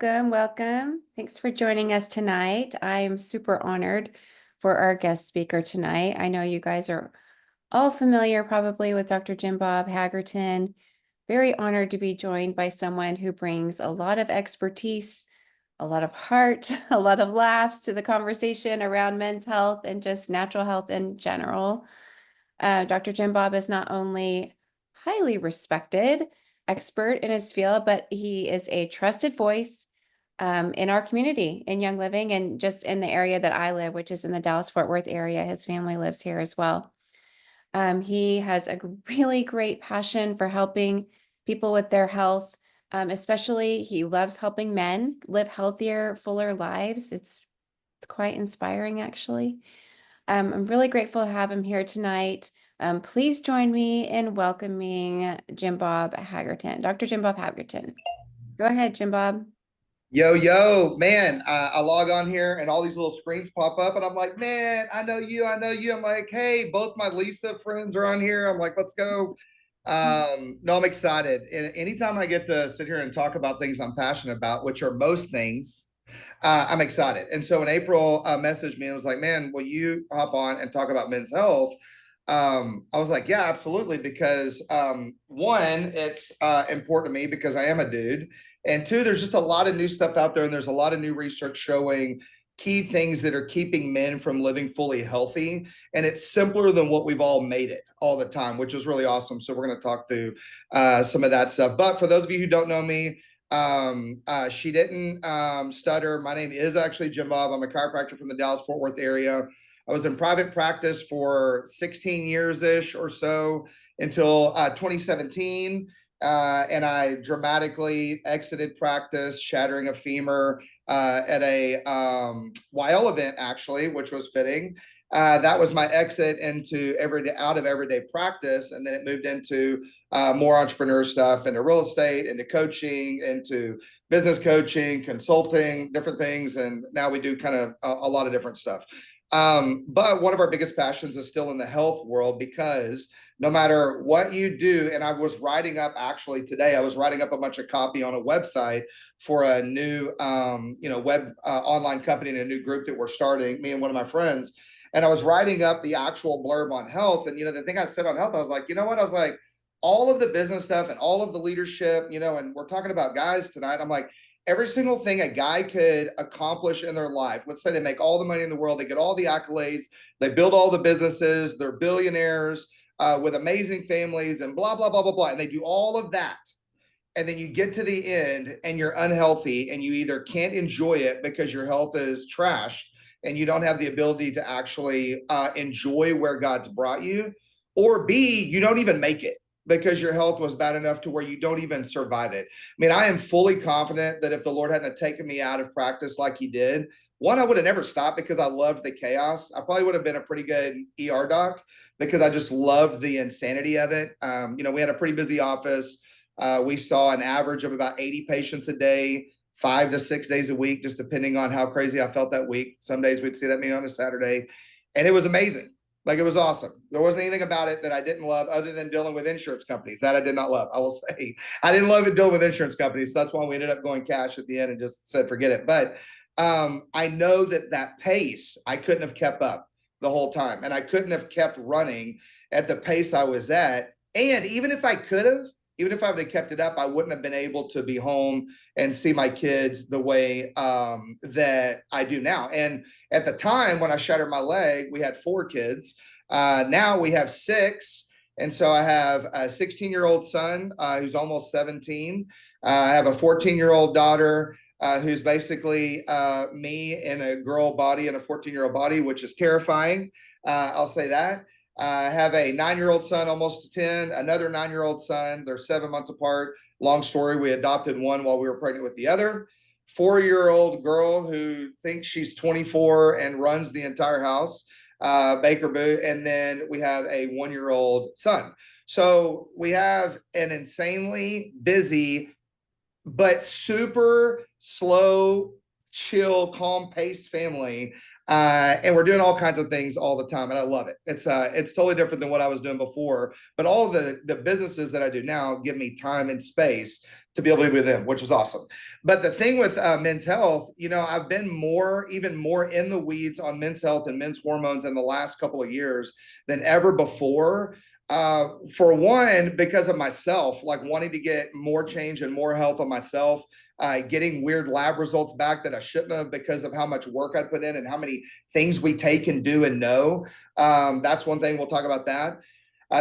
welcome, welcome. Thanks for joining us tonight. I'm super honored for our guest speaker tonight. I know you guys are all familiar probably with Dr. Jim Bob Haggerton. Very honored to be joined by someone who brings a lot of expertise, a lot of heart, a lot of laughs to the conversation around men's health and just natural health in general. Dr. Jim Bob is not only highly respected expert in his field, but he is a trusted voice in our community in Young Living and just in the area that I live, which is in the Dallas-Fort Worth area. His family lives here as well. He has a really great passion for helping people with their health. Especially he loves helping men live healthier, fuller lives. It's quite inspiring, actually. I'm really grateful to have him here tonight. Please join me in welcoming Jim Bob Haggerton, Dr. Jim Bob Haggerton. Go ahead, Jim Bob. Yo, man, I log on here and all these little screens pop up and I'm like, man, I know you. I'm like, hey, both my Lisa friends are on here. I'm like, let's go. No, I'm excited. And anytime I get to sit here and talk about things I'm passionate about, which are most things, I'm excited. And so when April messaged me and was like, man, will you hop on and talk about men's health? I was like, yeah, absolutely. Because one, it's important to me because I am a dude. And two, there's just a lot of new stuff out there. And there's a lot of new research showing key things that are keeping men from living fully healthy. And it's simpler than what we've all made it all the time, which is really awesome. So we're going to talk through some of that stuff. But for those of you who don't know me, she didn't stutter. My name is actually Jim Bob. I'm a chiropractor from the Dallas-Fort Worth area. I was in private practice for 16 years-ish or so until 2017. And I dramatically exited practice, shattering a femur at a YL event, actually, which was fitting. That was my exit into out of everyday practice. And then it moved into more entrepreneur stuff, into real estate, into coaching, into business coaching, consulting, different things. And now we do kind of a lot of different stuff. But one of our biggest passions is still in the health world, because no matter what you do, and I was writing up actually today, I was writing up a bunch of copy on a website for a new, web online company and a new group that we're starting, me and one of my friends. And I was writing up the actual blurb on health. And, the thing I said on health, I was like, you know what? I was like, all of the business stuff and all of the leadership, and we're talking about guys tonight. I'm like, every single thing a guy could accomplish in their life. Let's say they make all the money in the world, they get all the accolades, they build all the businesses, they're billionaires with amazing families and blah, blah, blah, blah, blah. And they do all of that. And then you get to the end and you're unhealthy and you either can't enjoy it because your health is trashed and you don't have the ability to actually enjoy where God's brought you, or B, you don't even make it because your health was bad enough to where you don't even survive it. I mean, I am fully confident that if the Lord hadn't taken me out of practice like he did, one, I would have never stopped because I loved the chaos. I probably would have been a pretty good ER doc because I just loved the insanity of it. We had a pretty busy office. We saw an average of about 80 patients a day, 5 to 6 days a week, just depending on how crazy I felt that week. Some days we'd see that meeting on a Saturday, and it was amazing. Like, it was awesome. There wasn't anything about it that I didn't love other than dealing with insurance companies. That I did not love. I will say I didn't love it dealing with insurance companies. So that's why we ended up going cash at the end and just said, forget it. But I know that pace, I couldn't have kept up the whole time. And I couldn't have kept running at the pace I was at. And even if I could have, even if I would have kept it up, I wouldn't have been able to be home and see my kids the way that I do now. And at the time when I shattered my leg, we had 4 kids. Now we have 6. And so I have a 16-year-old son who's almost 17. I have a 14-year-old daughter who's basically me in a girl body and a 14-year-old body, which is terrifying. I'll say that. I have a 9-year-old son, almost 10, another 9-year-old son. They're 7 months apart. Long story. We adopted one while we were pregnant with the other. 4-year-old girl who thinks she's 24 and runs the entire house, Baker Boo. And then we have a 1-year-old son. So we have an insanely busy, but super slow, chill, calm paced family. And we're doing all kinds of things all the time, and I love it. It's totally different than what I was doing before. But all of the businesses that I do now give me time and space to be able to be with them, which is awesome. But the thing with men's health, I've been even more in the weeds on men's health and men's hormones in the last couple of years than ever before. For one, because of myself, like wanting to get more change and more health on myself, getting weird lab results back that I shouldn't have because of how much work I put in and how many things we take and do and know. That's one thing. We'll talk about that.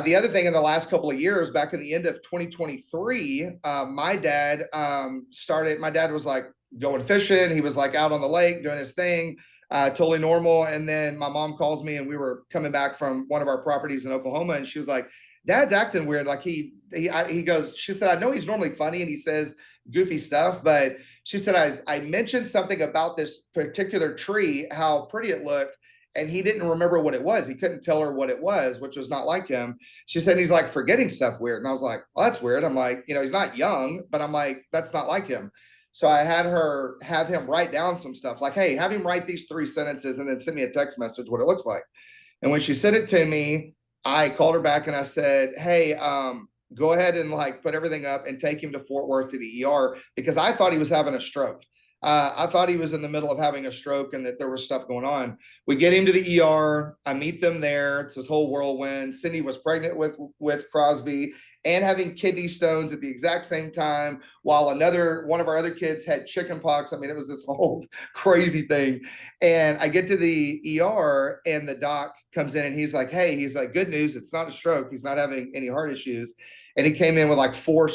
The other thing in the last couple of years, back in the end of 2023, my dad my dad was like going fishing. He was like out on the lake doing his thing, totally normal. And then my mom calls me and we were coming back from one of our properties in Oklahoma. And she was like, Dad's acting weird. Like he goes, she said, I know he's normally funny and he says goofy stuff, but she said, I mentioned something about this particular tree, how pretty it looked. And he didn't remember what it was. He couldn't tell her what it was, which was not like him. She said he's like forgetting stuff weird. And I was like, well, that's weird. I'm like, he's not young, but I'm like, that's not like him. So I had her have him write down some stuff like, hey, have him write these 3 sentences and then send me a text message what it looks like. And when she sent it to me, I called her back and I said, hey, go ahead and like put everything up and take him to Fort Worth to the ER because I thought he was having a stroke. I thought he was in the middle of having a stroke and that there was stuff going on. We get him to the ER. I meet them there. It's this whole whirlwind. Cindy was pregnant with Crosby and having kidney stones at the exact same time, while one of our other kids had chicken pox. I mean, it was this whole crazy thing. And I get to the ER and the doc comes in and he's like, hey, he's like, good news. It's not a stroke. He's not having any heart issues. And he came in with like 4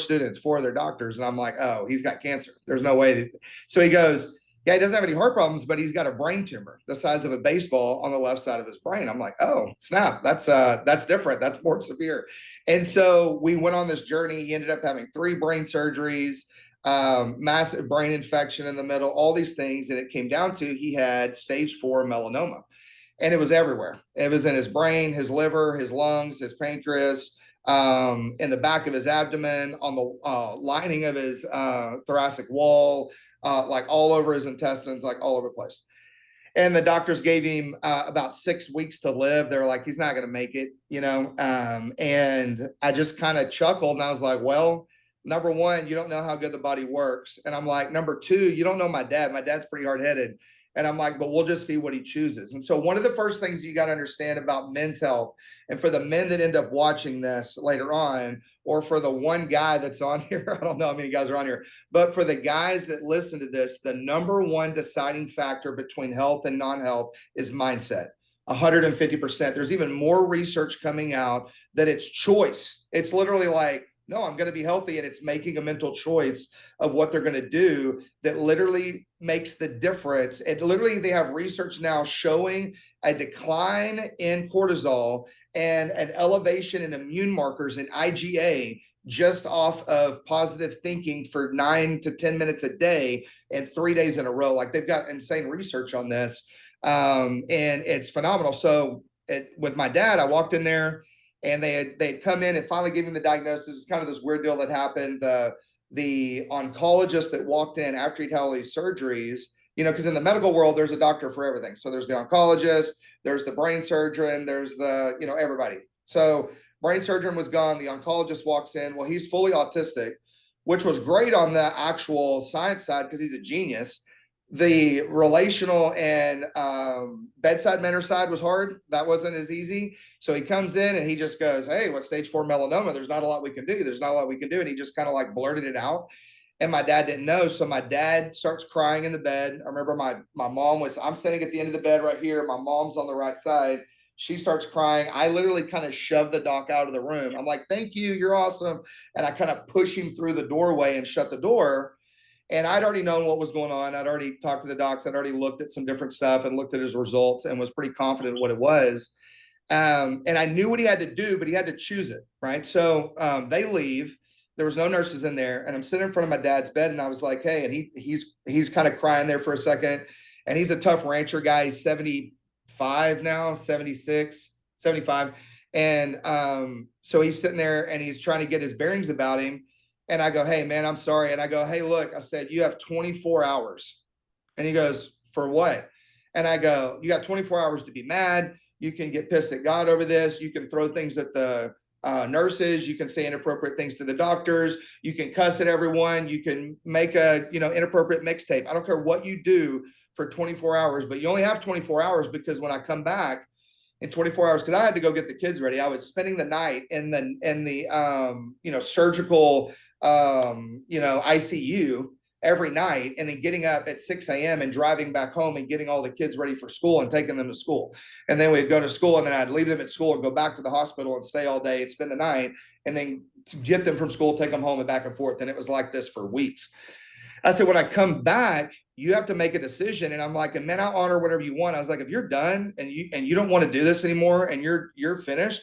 other doctors. And I'm like, oh, he's got cancer. There's no way. So he goes, yeah, he doesn't have any heart problems, but he's got a brain tumor the size of a baseball on the left side of his brain. I'm like, oh, snap. That's different. That's more severe. And so we went on this journey. He ended up having 3 brain surgeries, massive brain infection in the middle, all these things. And it came down to he had stage 4 melanoma. And it was everywhere. It was in his brain, his liver, his lungs, his pancreas, in the back of his abdomen, on the lining of his thoracic wall, like all over his intestines, like all over the place. And the doctors gave him about 6 weeks to live. They were like, he's not going to make it, and I just kind of chuckled and I was like, well, number one, you don't know how good the body works. And I'm like, number 2, you don't know my dad. My dad's pretty hard headed. And I'm like, but we'll just see what he chooses. And so one of the first things you got to understand about men's health, and for the men that end up watching this later on, or for the one guy that's on here, I don't know how many guys are on here, but for the guys that listen to this, the number one deciding factor between health and non-health is mindset. 150%. There's even more research coming out that it's choice. It's literally like, no, I'm going to be healthy. And it's making a mental choice of what they're going to do that literally makes the difference. And literally, they have research now showing a decline in cortisol and an elevation in immune markers in IgA just off of positive thinking for 9 to 10 minutes a day and 3 days in a row. Like they've got insane research on this. And it's phenomenal. So with my dad, I walked in there and they'd come in and finally gave him the diagnosis. It's kind of this weird deal that happened. The oncologist that walked in after he'd had all these surgeries, because in the medical world, there's a doctor for everything. So there's the oncologist, there's the brain surgeon, there's the, everybody. So brain surgeon was gone. The oncologist walks in. Well, he's fully autistic, which was great on the actual science side because he's a genius. The relational and bedside manner side was hard. That wasn't as easy. So he comes in and he just goes, hey, what's stage 4 melanoma? There's not a lot we can do. There's not a lot we can do. And he just kind of like blurted it out. And my dad didn't know. So my dad starts crying in the bed. I remember my mom I'm sitting at the end of the bed right here. My mom's on the right side. She starts crying. I literally kind of shoved the doc out of the room. I'm like, thank you. You're awesome. And I kind of push him through the doorway and shut the door. And I'd already known what was going on. I'd already talked to the docs. I'd already looked at some different stuff and looked at his results and was pretty confident in what it was. And I knew what he had to do, but he had to choose it, right? So they leave. There was no nurses in there. And I'm sitting in front of my dad's bed and I was like, hey, and he's kind of crying there for a second. And he's a tough rancher guy. He's 75 now, 76, 75. And so he's sitting there and he's trying to get his bearings about him. And I go, hey, man, I'm sorry. And I go, hey, look, I said, you have 24 hours. And he goes, for what? And I go, you got 24 hours to be mad. You can get pissed at God over this. You can throw things at the nurses, you can say inappropriate things to the doctors, you can cuss at everyone, you can make a inappropriate mixtape. I don't care what you do for 24 hours, but you only have 24 hours, because when I come back in 24 hours, because I had to go get the kids ready, I was spending the night in the surgical ICU every night, and then getting up at 6 a.m. and driving back home and getting all the kids ready for school and taking them to school. And then we'd go to school, and then I'd leave them at school and go back to the hospital and stay all day and spend the night, and then get them from school, take them home, and back and forth. And it was like this for weeks. I said, when I come back, you have to make a decision. And I'm like, and man, I'll honor whatever you want. I was like, if you're done and you don't want to do this anymore and you're finished,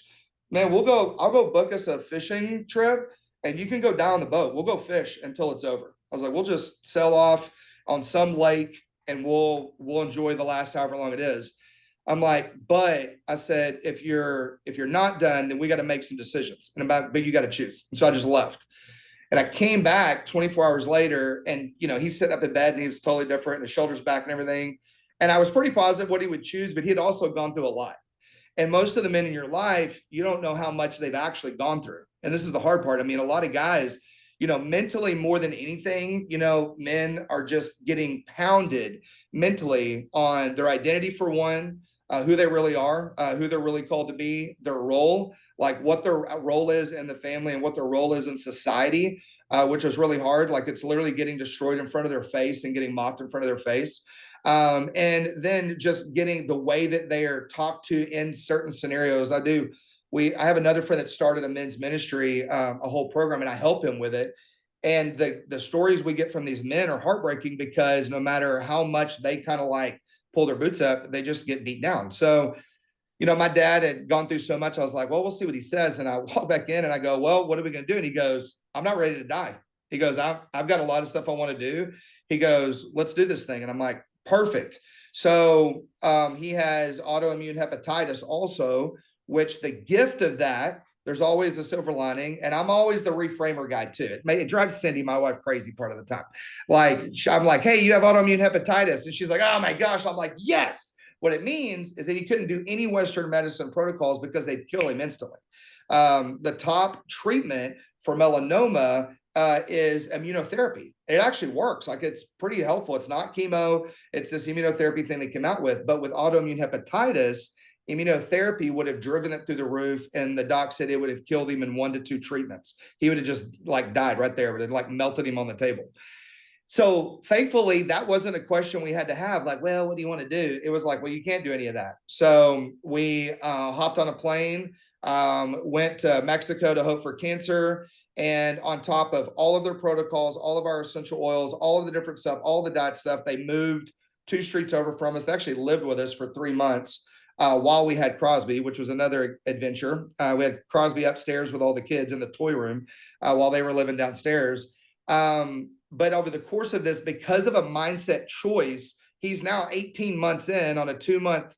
man, I'll go book us a fishing trip, and you can go down the boat. We'll go fish until it's over. I was like, we'll just sail off on some lake, and we'll enjoy the last however long it is. I'm like, but I said, if you're not done, then we got to make some decisions. But you got to choose. And so I just left. And I came back 24 hours later, and he's sitting up in bed, and he was totally different, and his shoulders back and everything. And I was pretty positive what he would choose, but he had also gone through a lot. And most of the men in your life, you don't know how much they've actually gone through. And this is the hard part. I mean, a lot of guys, mentally more than anything, men are just getting pounded mentally on their identity, for one, who they really are, who they're really called to be, their role, like what their role is in the family and what their role is in society, which is really hard. Like, it's literally getting destroyed in front of their face and getting mocked in front of their face. And then just getting the way that they are talked to in certain scenarios. I have another friend that started a men's ministry, a whole program, and I help him with it. And the stories we get from these men are heartbreaking, because no matter how much they kind of like pull their boots up, they just get beat down. So, my dad had gone through so much. I was like, well, we'll see what he says. And I walk back in and I go, well, what are we going to do? And he goes, I'm not ready to die. He goes, I've got a lot of stuff I want to do. He goes, let's do this thing. And I'm like, perfect. So he has autoimmune hepatitis also, which the gift of that, there's always a silver lining. And I'm always the reframer guy too. It drives Cindy, my wife, crazy part of the time. Like, I'm like, hey, you have autoimmune hepatitis. And she's like, oh my gosh. I'm like, yes. What it means is that he couldn't do any Western medicine protocols, because they'd kill him instantly. The top treatment for melanoma is immunotherapy. It actually works. Like, it's pretty helpful. It's not chemo. It's this immunotherapy thing they came out with. But with autoimmune hepatitis, immunotherapy would have driven it through the roof. And the doc said it would have killed him in 1 to 2 treatments. He would have just like died right there. It would have like melted him on the table. So thankfully, that wasn't a question we had to have. Like, well, what do you want to do? It was like, well, you can't do any of that. So we hopped on a plane, went to Mexico to Hope for Cancer. And on top of all of their protocols, all of our essential oils, all of the different stuff, all the diet stuff, they moved 2 streets over from us. They actually lived with us for 3 months while we had Crosby, which was another adventure. We had Crosby upstairs with all the kids in the toy room while they were living downstairs. But over the course of this, because of a mindset choice, he's now 18 months in on a 2-month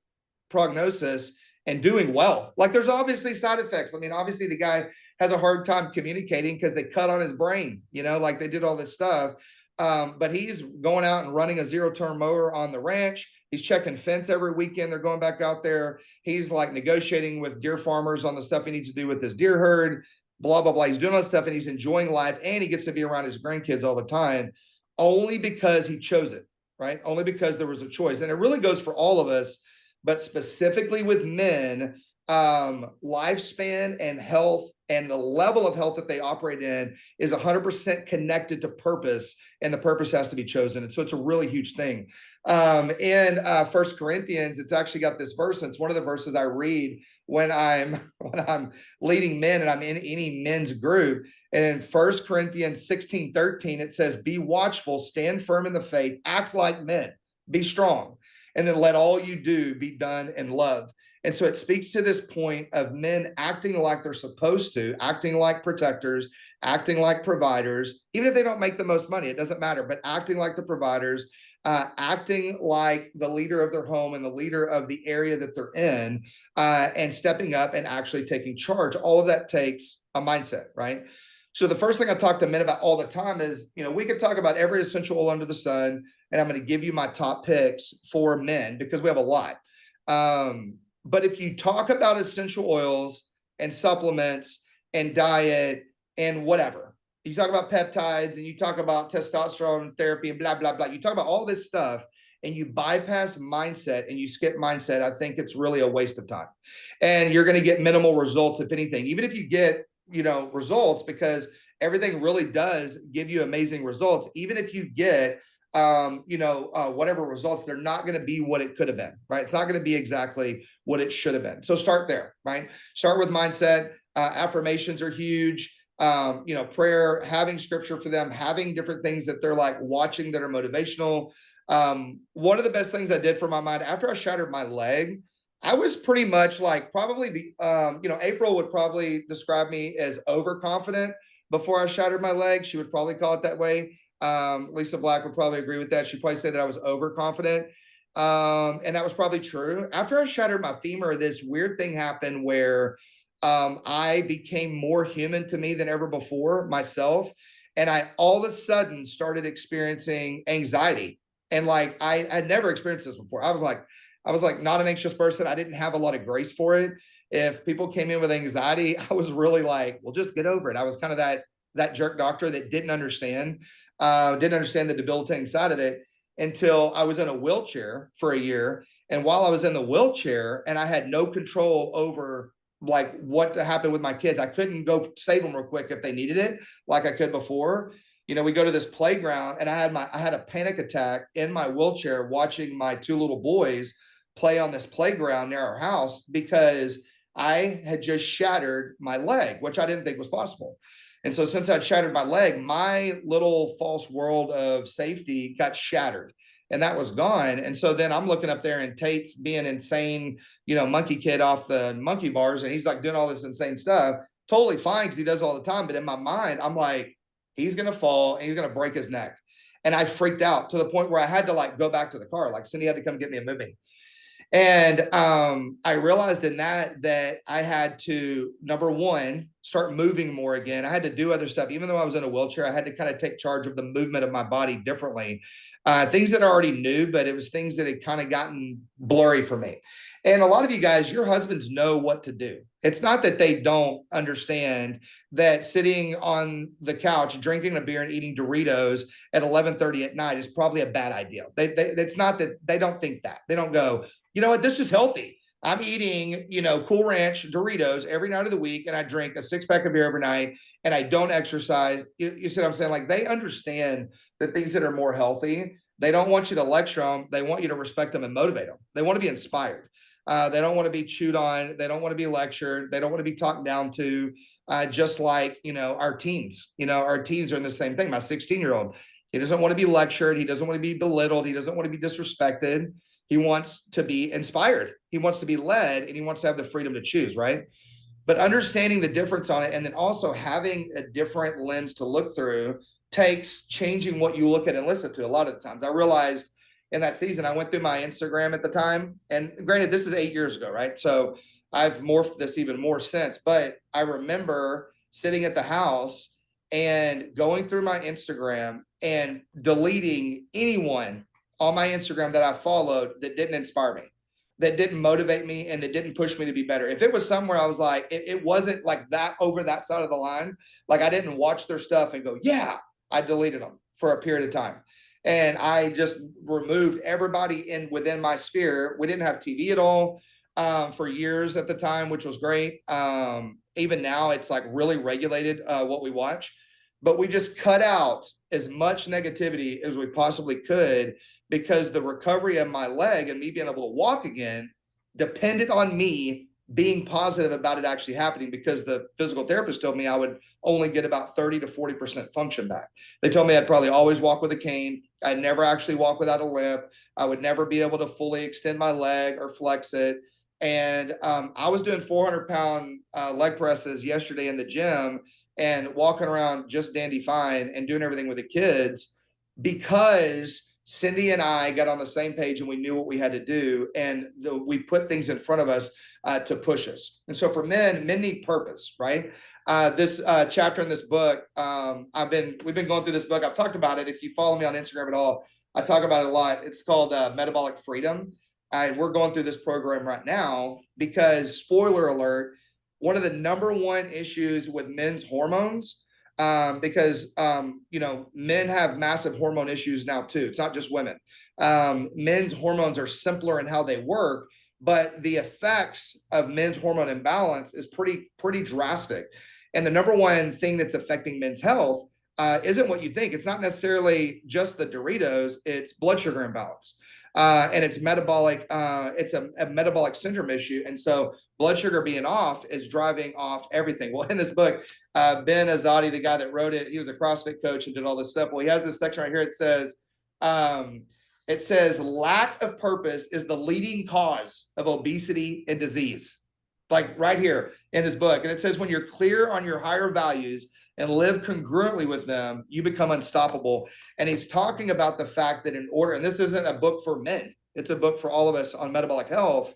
prognosis and doing well. Like, there's obviously side effects. I mean, obviously the guy has a hard time communicating because they cut on his brain, like they did all this stuff. But he's going out and running a 0-turn mower on the ranch. He's checking fence every weekend. They're going back out there. He's like negotiating with deer farmers on the stuff he needs to do with his deer herd. Blah, blah, blah. He's doing all this stuff, and he's enjoying life, and he gets to be around his grandkids all the time, only because he chose it, right? Only because there was a choice. And it really goes for all of us, but specifically with men, lifespan and health and the level of health that they operate in is 100% connected to purpose, and the purpose has to be chosen. And so it's a really huge thing. In 1 Corinthians, it's actually got this verse, and it's one of the verses I read when I'm leading men and I'm in any men's group. And in 1 Corinthians 16:13, it says, be watchful, stand firm in the faith, act like men, be strong, and then let all you do be done in love. And so it speaks to this point of men acting like they're supposed to, acting like protectors, acting like providers, even if they don't make the most money, it doesn't matter, but acting like the providers, acting like the leader of their home and the leader of the area that they're in, and stepping up and actually taking charge. All of that takes a mindset, right? So the first thing I talk to men about all the time is, we could talk about every essential oil under the sun, and I'm going to give you my top picks for men because we have a lot. But if you talk about essential oils and supplements and diet and whatever. You talk about peptides and you talk about testosterone therapy and blah, blah, blah. You talk about all this stuff and you bypass mindset and you skip mindset. I think it's really a waste of time. And you're going to get minimal results, if anything, even if you get, results, because everything really does give you amazing results. Even if you get, whatever results, they're not going to be what it could have been, right? It's not going to be exactly what it should have been. So start there, right? Start with mindset. Affirmations are huge. Prayer, having scripture for them, having different things that they're like watching that are motivational. One of the best things I did for my mind after I shattered my leg, I was pretty much like probably April would probably describe me as overconfident before I shattered my leg. She would probably call it that way. Lisa Black would probably agree with that. She'd probably say that I was overconfident. And that was probably true. After I shattered my femur, this weird thing happened where I became more human to me than ever before myself. And I all of a sudden started experiencing anxiety. And like I had never experienced this before. I was like not an anxious person. I didn't have a lot of grace for it. If people came in with anxiety, I was really like, well, just get over it. I was kind of that jerk doctor that didn't understand the debilitating side of it until I was in a wheelchair for a year. And while I was in the wheelchair and I had no control over like what happened with my kids, I couldn't go save them real quick if they needed it like I could before. We go to this playground and I had a panic attack in my wheelchair watching my two little boys play on this playground near our house because I had just shattered my leg, which I didn't think was possible. And so since I'd shattered my leg, my little false world of safety got shattered and that was gone. And so then I'm looking up there and Tate's being insane, monkey kid off the monkey bars. And he's like doing all this insane stuff, totally fine because he does all the time. But in my mind, I'm like, he's going to fall and he's going to break his neck. And I freaked out to the point where I had to like go back to the car. Like Cindy had to come get me a movie. And I realized in that I had to, number one, start moving more again. I had to do other stuff. Even though I was in a wheelchair, I had to kind of take charge of the movement of my body differently. Things that I already knew, but it was things that had kind of gotten blurry for me. And a lot of you guys, your husbands know what to do. It's not that they don't understand that sitting on the couch, drinking a beer and eating Doritos at 11:30 at night is probably a bad idea. It's not that they don't think that. They don't go, you know what, this is healthy. I'm eating, Cool Ranch Doritos every night of the week, and I drink a 6-pack of beer every night, and I don't exercise. You see what I'm saying? Like they understand the things that are more healthy. They don't want you to lecture them. They want you to respect them and motivate them. They want to be inspired. They don't want to be chewed on. They don't want to be lectured. They don't want to be talked down to. Just like, our teens, our teens are in the same thing. My 16-year-old, he doesn't want to be lectured. He doesn't want to be belittled. He doesn't want to be disrespected. He wants to be inspired. He wants to be led, and he wants to have the freedom to choose, right? But understanding the difference on it, and then also having a different lens to look through takes changing what you look at and listen to. A lot of the times I realized in that season, I went through my Instagram at the time, and granted, this is 8 years ago, right? So I've morphed this even more since, but I remember sitting at the house and going through my Instagram and deleting anyone on my Instagram that I followed that didn't inspire me, that didn't motivate me, and that didn't push me to be better. If it was somewhere I was like, it wasn't like that over that side of the line, like I didn't watch their stuff and go, yeah, I deleted them for a period of time. And I just removed everybody within my sphere. We didn't have TV at all for years at the time, which was great. Even now, it's like really regulated what we watch. But we just cut out as much negativity as we possibly could, because the recovery of my leg and me being able to walk again depended on me being positive about it actually happening, because the physical therapist told me I would only get about 30 to 40% function back. They told me I'd probably always walk with a cane. I'd never actually walk without a limp. I would never be able to fully extend my leg or flex it. And I was doing 400-pound leg presses yesterday in the gym and walking around just dandy fine and doing everything with the kids, because Cindy and I got on the same page and we knew what we had to do. And we put things in front of us to push us. And so for men need purpose, right? This chapter in this book, we've been going through this book. I've talked about it. If you follow me on Instagram at all, I talk about it a lot. It's called Metabolic Freedom. And we're going through this program right now because, spoiler alert, one of the number one issues with men's hormones, because men have massive hormone issues now too. It's not just women. Men's hormones are simpler in how they work, but the effects of men's hormone imbalance is pretty drastic. And the number one thing that's affecting men's health isn't what you think. It's not necessarily just the Doritos, it's blood sugar imbalance. And it's metabolic, it's a metabolic syndrome issue. And so blood sugar being off is driving off everything. Well, in this book, Ben Azadi, the guy that wrote it, he was a CrossFit coach and did all this stuff. Well, he has this section right here. It says lack of purpose is the leading cause of obesity and disease. Like right here in his book. And it says when you're clear on your higher values and live congruently with them, you become unstoppable. And he's talking about the fact that in order, and this isn't a book for men, it's a book for all of us on metabolic health.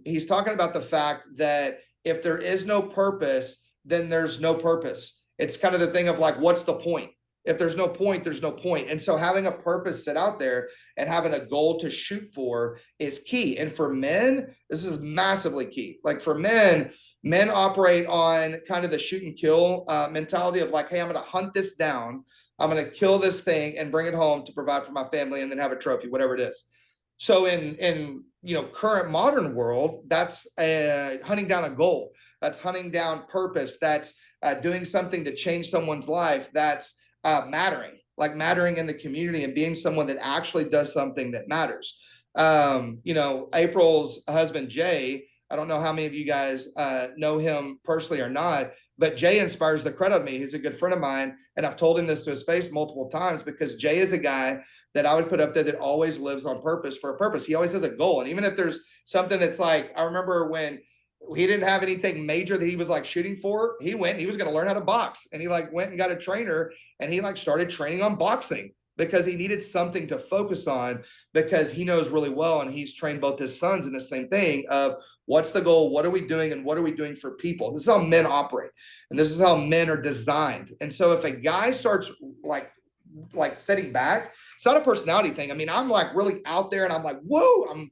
He's talking about the fact that if there is no purpose, then there's no purpose. It's kind of the thing of like, what's the point? If there's no point, there's no point. And so having a purpose set out there and having a goal to shoot for is key. And for men, this is massively key. Like for men operate on kind of the shoot and kill mentality of like, hey, I'm going to hunt this down. I'm going to kill this thing and bring it home to provide for my family and then have a trophy, whatever it is. So in current modern world, that's hunting down a goal. That's hunting down purpose. That's doing something to change someone's life. That's mattering in the community and being someone that actually does something that matters. April's husband, Jay, I don't know how many of you guys know him personally or not, but Jay inspires the crud out of me. He's a good friend of mine. And I've told him this to his face multiple times because Jay is a guy that I would put up there that always lives on purpose for a purpose. He always has a goal. And even if there's something that's like, I remember when he didn't have anything major that he was like shooting for, he was going to learn how to box. And he like went and got a trainer and he like started training on boxing because he needed something to focus on because he knows really well. And he's trained both his sons in the same thing of what's the goal? What are we doing? And what are we doing for people? This is how men operate. And this is how men are designed. And so if a guy starts like setting back, it's not a personality thing. I mean, I'm like really out there and I'm like, whoa, I'm,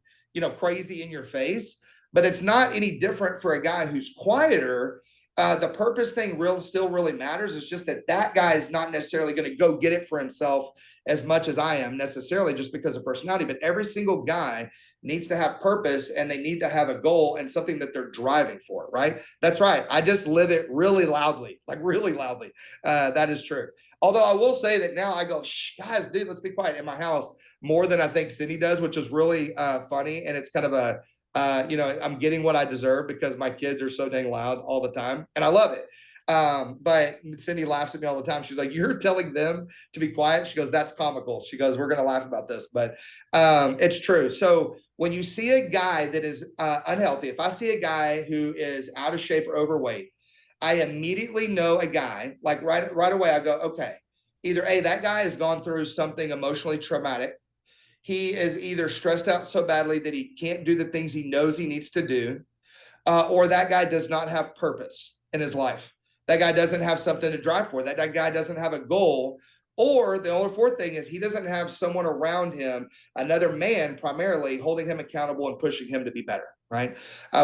crazy in your face, but it's not any different for a guy who's quieter. The purpose thing still really matters. It's just that guy is not necessarily going to go get it for himself as much as I am necessarily just because of personality, but every single guy needs to have purpose and they need to have a goal and something that they're driving for, right? That's right. I just live it really loudly, like really loudly. That is true. Although I will say that now I go, shh, guys, dude, let's be quiet in my house more than I think Cindy does, which is really funny. And it's kind of I'm getting what I deserve because my kids are so dang loud all the time and I love it. But Cindy laughs at me all the time. She's like, you're telling them to be quiet. She goes, that's comical. She goes, we're going to laugh about this, but it's true. So when you see a guy that is unhealthy, if I see a guy who is out of shape or overweight, I immediately know a guy like right away. I go, okay, either that guy has gone through something emotionally traumatic. He is either stressed out so badly that he can't do the things he knows he needs to do, or that guy does not have purpose in his life. That guy doesn't have something to drive for. That guy doesn't have a goal. Or the only fourth thing is he doesn't have someone around him, another man primarily, holding him accountable and pushing him to be better, right?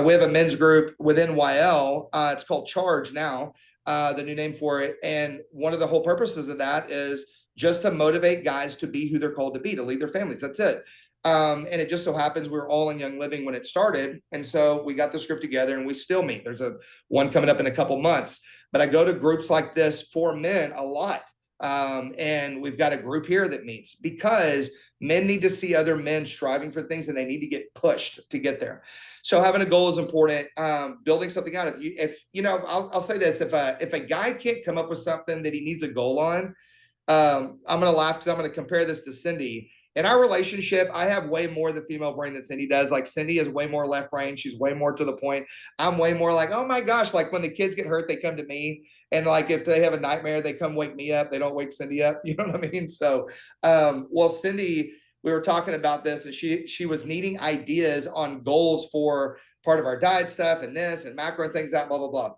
We have a men's group within YL. It's called Charge now, the new name for it. And one of the whole purposes of that is just to motivate guys to be who they're called to be, to lead their families. That's it. And it just so happens we were all in Young Living when it started. And so we got this group together and we still meet. There's one coming up in a couple months. But I go to groups like this for men a lot. And we've got a group here that meets because men need to see other men striving for things and they need to get pushed to get there. So having a goal is important. Building something out. I'll say this, if a guy can't come up with something that he needs a goal on, I'm going to laugh because I'm going to compare this to Cindy. In our relationship, I have way more of the female brain than Cindy does. Like Cindy is way more left brain. She's way more to the point. I'm way more like, oh my gosh, like when the kids get hurt, they come to me. And like if they have a nightmare, they come wake me up. They don't wake Cindy up. You know what I mean? So, Cindy, we were talking about this and she was needing ideas on goals for part of our diet stuff and this and macro and things, that, blah, blah, blah.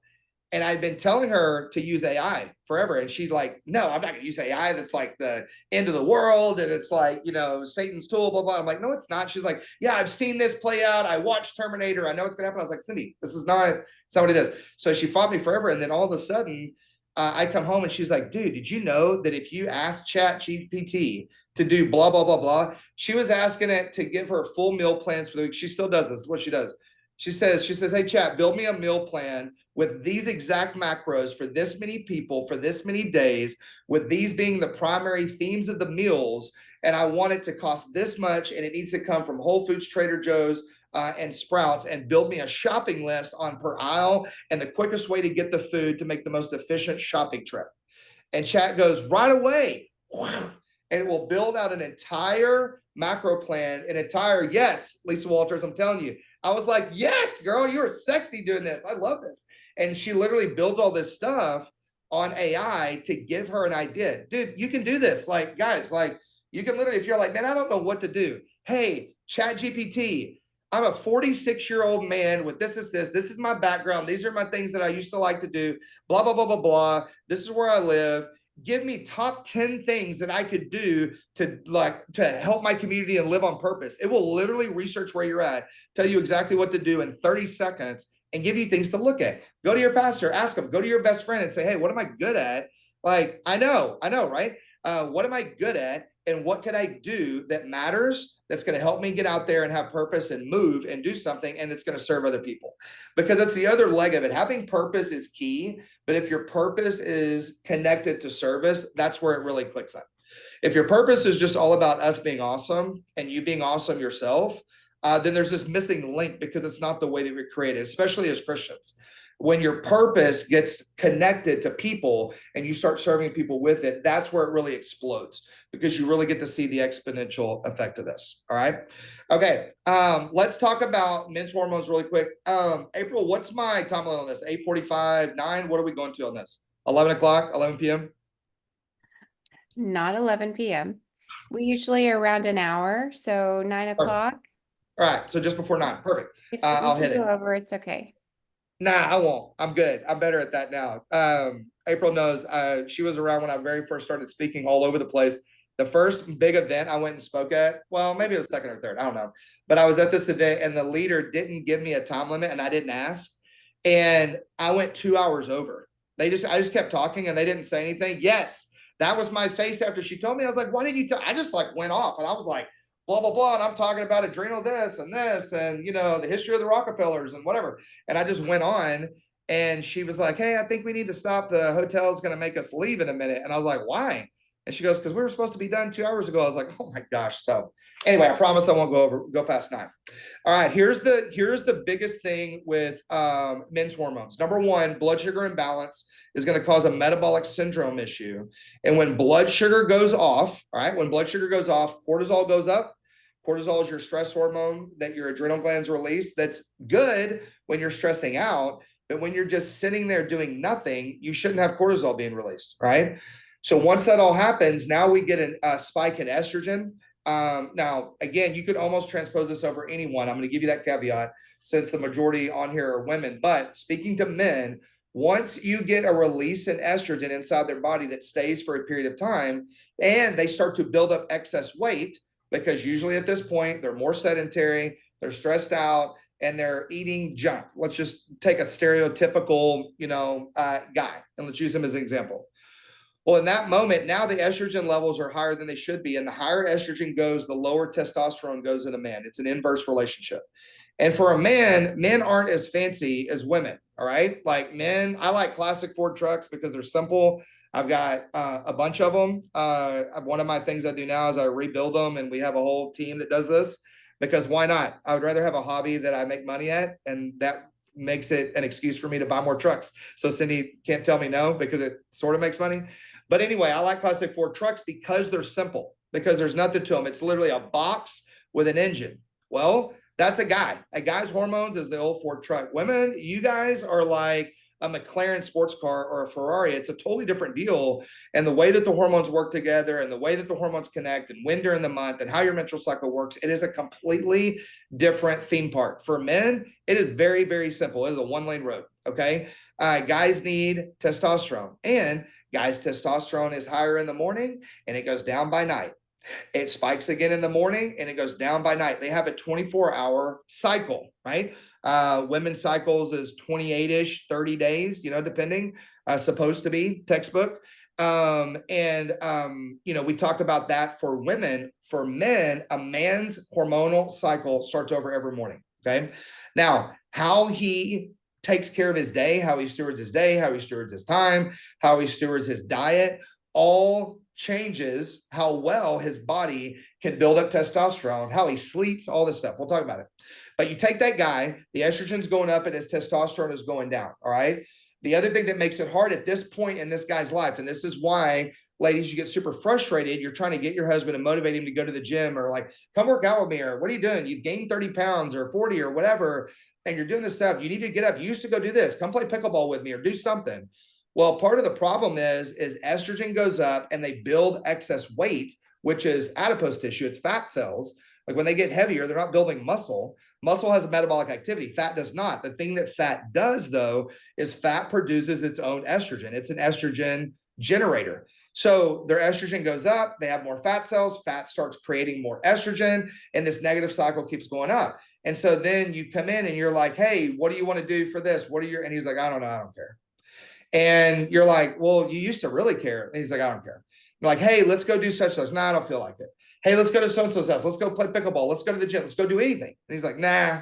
And I'd been telling her to use AI forever. And she'd like, no, I'm not going to use AI. That's like the end of the world. And it's like, you know, Satan's tool, blah, blah. I'm like, no, it's not. She's like, yeah, I've seen this play out. I watched Terminator. I know it's going to happen. I was like, Cindy, this is not, it's not what it is. So she fought me forever. And then all of a sudden, I come home and she's like, dude, did you know that if you ask Chat GPT to do blah, blah, blah, blah, she was asking it to give her full meal plans for the week. She still does this. This is what she does. She says, hey, Chat, build me a meal plan with these exact macros for this many people for this many days, with these being the primary themes of the meals. And I want it to cost this much, and it needs to come from Whole Foods, Trader Joe's, and Sprouts, and build me a shopping list on per aisle and the quickest way to get the food to make the most efficient shopping trip. And Chat goes right away. And it will build out an entire macro plan, an entire, yes, Lisa Walters, I'm telling you. I was like, yes, girl, you're sexy doing this. I love this. And she literally builds all this stuff on AI to give her an idea. Dude, you can do this. Like, guys, like, you can literally, if you're like, man, I don't know what to do. Hey, Chat GPT, I'm a 46-year-old man with this. This is my background. These are my things that I used to like to do. Blah, blah, blah, blah, blah. This is where I live. Give me top 10 things that I could do to help my community and live on purpose. It will literally research where you're at, tell you exactly what to do in 30 seconds, and give you things to look at. Go to your pastor, ask them, go to your best friend and say, hey, what am I good at? Like, I know, right? What am I good at? And what can I do that matters, that's going to help me get out there and have purpose and move and do something, and it's going to serve other people? Because that's the other leg of it. Having purpose is key, but if your purpose is connected to service, that's where it really clicks on. If your purpose is just all about us being awesome and you being awesome yourself, then there's this missing link, because it's not the way that we're created, especially as Christians. When your purpose gets connected to people and you start serving people with it, that's where it really explodes, because you really get to see the exponential effect of this. All right. Okay. Let's talk about men's hormones really quick. April, what's my timeline on this? 8:45, 9. What are we going to on this? 11 o'clock, 11 p.m. Not 11 p.m. We usually are around an hour, so 9 o'clock. All right. So just before 9. Perfect. If I'll we hit go it. over, it's okay. Nah, I won't. I'm good. I'm better at that now. April knows. She was around when I very first started speaking all over the place. The first big event I went and spoke at, well, maybe it was second or third, I don't know. But I was at this event and the leader didn't give me a time limit, and I didn't ask. And I went 2 hours over. I just kept talking and they didn't say anything. Yes, that was my face after she told me. I was like, why didn't you tell? I just like went off, and I was like, blah, blah, blah. And I'm talking about adrenal this and you know, the history of the Rockefellers and whatever. And I just went on, and she was like, hey, I think we need to stop. The hotel's going to make us leave in a minute. And I was like, why? And she goes, because we were supposed to be done 2 hours ago. I was like, oh my gosh. So anyway, I promise I won't go past 9. All right, here's the biggest thing with men's hormones. Number one, blood sugar imbalance is going to cause a metabolic syndrome issue. And when blood sugar goes off, all right, when blood sugar goes off, cortisol goes up. Cortisol is your stress hormone that your adrenal glands release. That's good when you're stressing out, but when you're just sitting there doing nothing, you shouldn't have cortisol being released, right? So once that all happens, now we get a spike in estrogen. Now, again, you could almost transpose this over anyone. I'm going to give you that caveat, since the majority on here are women. But speaking to men, once you get a release in estrogen inside their body that stays for a period of time, and they start to build up excess weight, because usually at this point, they're more sedentary, they're stressed out, and they're eating junk. Let's just take a stereotypical, guy, and let's use him as an example. Well, in that moment, now the estrogen levels are higher than they should be. And the higher estrogen goes, the lower testosterone goes in a man. It's an inverse relationship. And for a man, men aren't as fancy as women. All right. Like men, I like classic Ford trucks because they're simple. I've got a bunch of them. One of my things I do now is I rebuild them, and we have a whole team that does this, because why not? I would rather have a hobby that I make money at, and that makes it an excuse for me to buy more trucks. So Cindy can't tell me no, because it sort of makes money. But anyway, I like classic Ford trucks because they're simple, because there's nothing to them. It's literally a box with an engine. Well, that's a guy. A guy's hormones is the old Ford truck. Women, you guys are like a McLaren sports car or a Ferrari. It's a totally different deal. And the way that the hormones work together, and the way that the hormones connect, and when during the month, and how your menstrual cycle works, it is a completely different theme park. For men, it is very, very simple. It is a one-lane road. Okay. Guys need testosterone, and guys' testosterone is higher in the morning and it goes down by night. It spikes again in the morning and it goes down by night. They have a 24-hour cycle, right? Women's cycles is 28-ish, 30 days, depending, supposed to be textbook. We talk about that for women. For men, a man's hormonal cycle starts over every morning. Okay. Now, how he takes care of his day, how he stewards his day, how he stewards his time, how he stewards his diet, all changes how well his body can build up testosterone, how he sleeps, all this stuff. We'll talk about it. But you take that guy, the estrogen's going up and his testosterone is going down. All right. The other thing that makes it hard at this point in this guy's life, and this is why, ladies, you get super frustrated. You're trying to get your husband and motivate him to go to the gym, or like, come work out with me, or what are you doing? You've gained 30 pounds or 40 or whatever, and you're doing this stuff. You need to get up. You used to go do this. Come play pickleball with me or do something. Well, part of the problem is estrogen goes up and they build excess weight, which is adipose tissue. It's fat cells. Like when they get heavier, they're not building muscle. Muscle has a metabolic activity. Fat does not. The thing that fat does, though, is fat produces its own estrogen. It's an estrogen generator. So their estrogen goes up. They have more fat cells. Fat starts creating more estrogen, and this negative cycle keeps going up. And so then you come in and you're like, hey, what do you want to do for this? What are your, and he's like, I don't know. I don't care. And you're like, well, you used to really care. And he's like, I don't care. You're like, hey, let's go do such. No, I don't feel like it. Hey, let's go to so-and-so's house. Let's go play pickleball. Let's go to the gym. Let's go do anything. And he's like, nah,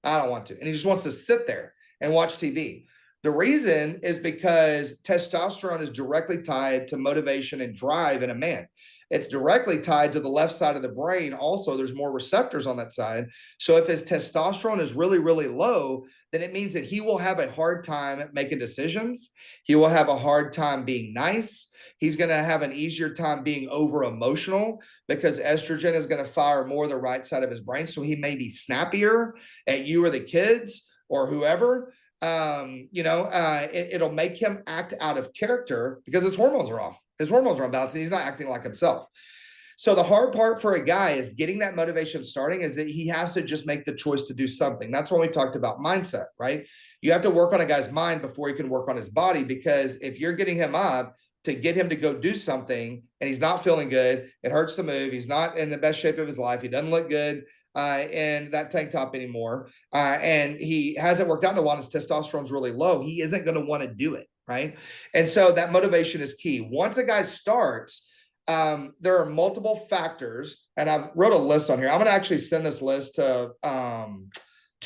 I don't want to. And he just wants to sit there and watch TV. The reason is because testosterone is directly tied to motivation and drive in a man. It's directly tied to the left side of the brain. Also, there's more receptors on that side. So if his testosterone is really, really low, then it means that he will have a hard time making decisions. He will have a hard time being nice. He's going to have an easier time being over emotional because estrogen is going to fire more the right side of his brain. So he may be snappier at you or the kids or whoever. It'll make him act out of character because his hormones are off. His hormones are unbalanced and he's not acting like himself. So the hard part for a guy is getting that motivation starting is that he has to just make the choice to do something. That's when we talked about mindset, right? You have to work on a guy's mind before he can work on his body, because if you're getting him up to get him to go do something and he's not feeling good, it hurts to move. He's not in the best shape of his life. He doesn't look good in that tank top anymore. And he hasn't worked out in a while. His testosterone's really low. He isn't going to want to do it, right? And so that motivation is key. Once a guy starts, there are multiple factors, and I've wrote a list on here. I'm going to actually send this list to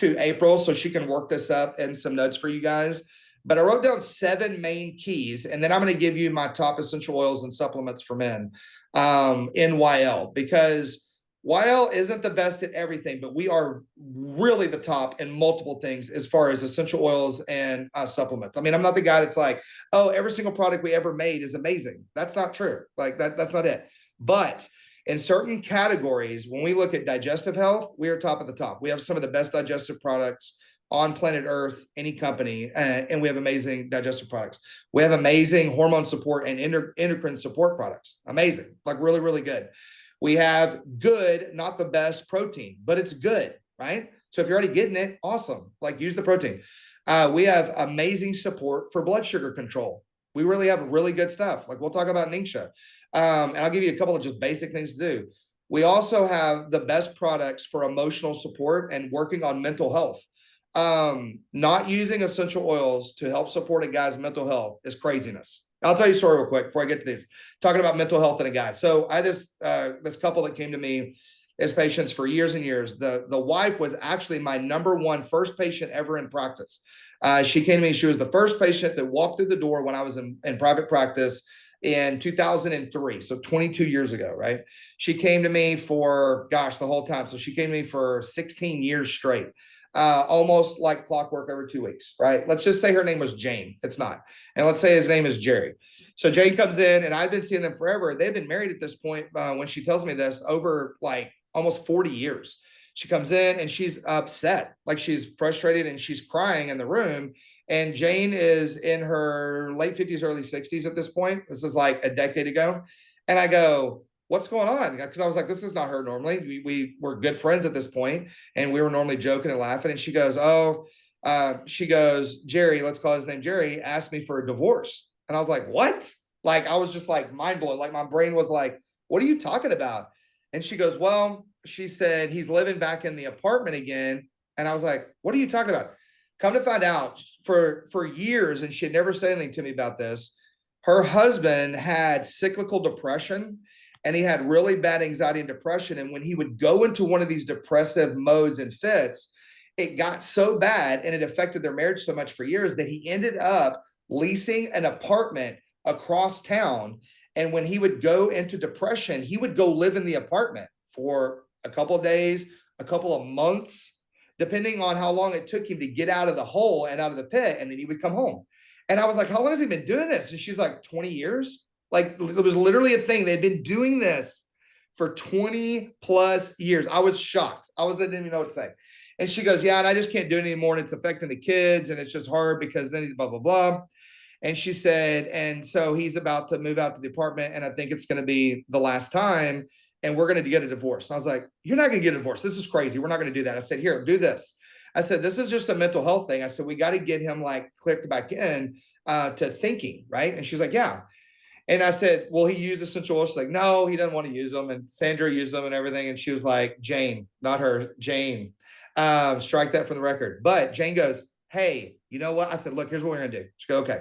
April so she can work this up in some notes for you guys. But I wrote down 7 main keys, and then I'm going to give you my top essential oils and supplements for men in YL, because YL isn't the best at everything, but we are really the top in multiple things as far as essential oils and supplements. I mean, I'm not the guy that's like, oh, every single product we ever made is amazing. That's not true. Like that's not it. But in certain categories, when we look at digestive health, we are top of the top. We have some of the best digestive products on planet Earth, any company, and we have amazing digestive products. We have amazing hormone support and endocrine support products. Amazing, like really, really good. We have good, not the best protein, but it's good, right? So if you're already getting it, awesome. Like use the protein. We have amazing support for blood sugar control. We really have really good stuff. Like we'll talk about Ningxia. And I'll give you a couple of just basic things to do. We also have the best products for emotional support and working on mental health. Not using essential oils to help support a guy's mental health is craziness. I'll tell you a story real quick before I get to this. Talking about mental health in a guy. So I had this couple that came to me as patients for years and years. The wife was actually my number one first patient ever in practice. She came to me. She was the first patient that walked through the door when I was in private practice in 2003. So 22 years ago, right? She came to me for, gosh, the whole time. So she came to me for 16 years straight. Almost like clockwork every 2 weeks, right? Let's just say her name was Jane. It's not. And let's say his name is Jerry. So Jane comes in, and I've been seeing them forever. They've been married at this point, when she tells me this, over like almost 40 years. She comes in and she's upset, like she's frustrated and she's crying in the room. And Jane is in her late 50s, early 60s at this point. This is like a decade ago. And I go, what's going on? Because I was like, this is not her normally. We were good friends at this point, and we were normally joking and laughing. And she goes, oh, She goes, Jerry, let's call his name Jerry, asked me for a divorce. And I was like, what? Like, I was just like mind blown. Like, my brain was like, what are you talking about? And she goes, well, she said, he's living back in the apartment again. And I was like, what are you talking about? Come to find out, for years, and she had never said anything to me about this, her husband had cyclical depression, and he had really bad anxiety and depression. And when he would go into one of these depressive modes and fits, it got so bad and it affected their marriage so much for years that he ended up leasing an apartment across town. And when he would go into depression, he would go live in the apartment for a couple of days, a couple of months, depending on how long it took him to get out of the hole and out of the pit. And then he would come home. And I was like, how long has he been doing this? And she's like, 20 years. Like, it was literally a thing. They'd been doing this for 20 plus years. I was shocked. I didn't even know what to say. And she goes, yeah, and I just can't do it anymore. And it's affecting the kids. And it's just hard because then he's blah, blah, blah. And she said, and so he's about to move out to the apartment. And I think it's going to be the last time. And we're going to get a divorce. And I was like, you're not going to get a divorce. This is crazy. We're not going to do that. I said, here, do this. I said, this is just a mental health thing. I said, we got to get him like clicked back in to thinking. Right. And she's like, yeah. And I said, well, he used essential oils. She's like, no, he doesn't want to use them. And Sandra used them and everything. And she was like, Jane, not her, Jane. Strike that from the record. But Jane goes, hey, you know what? I said, look, here's what we're going to do. She goes, okay.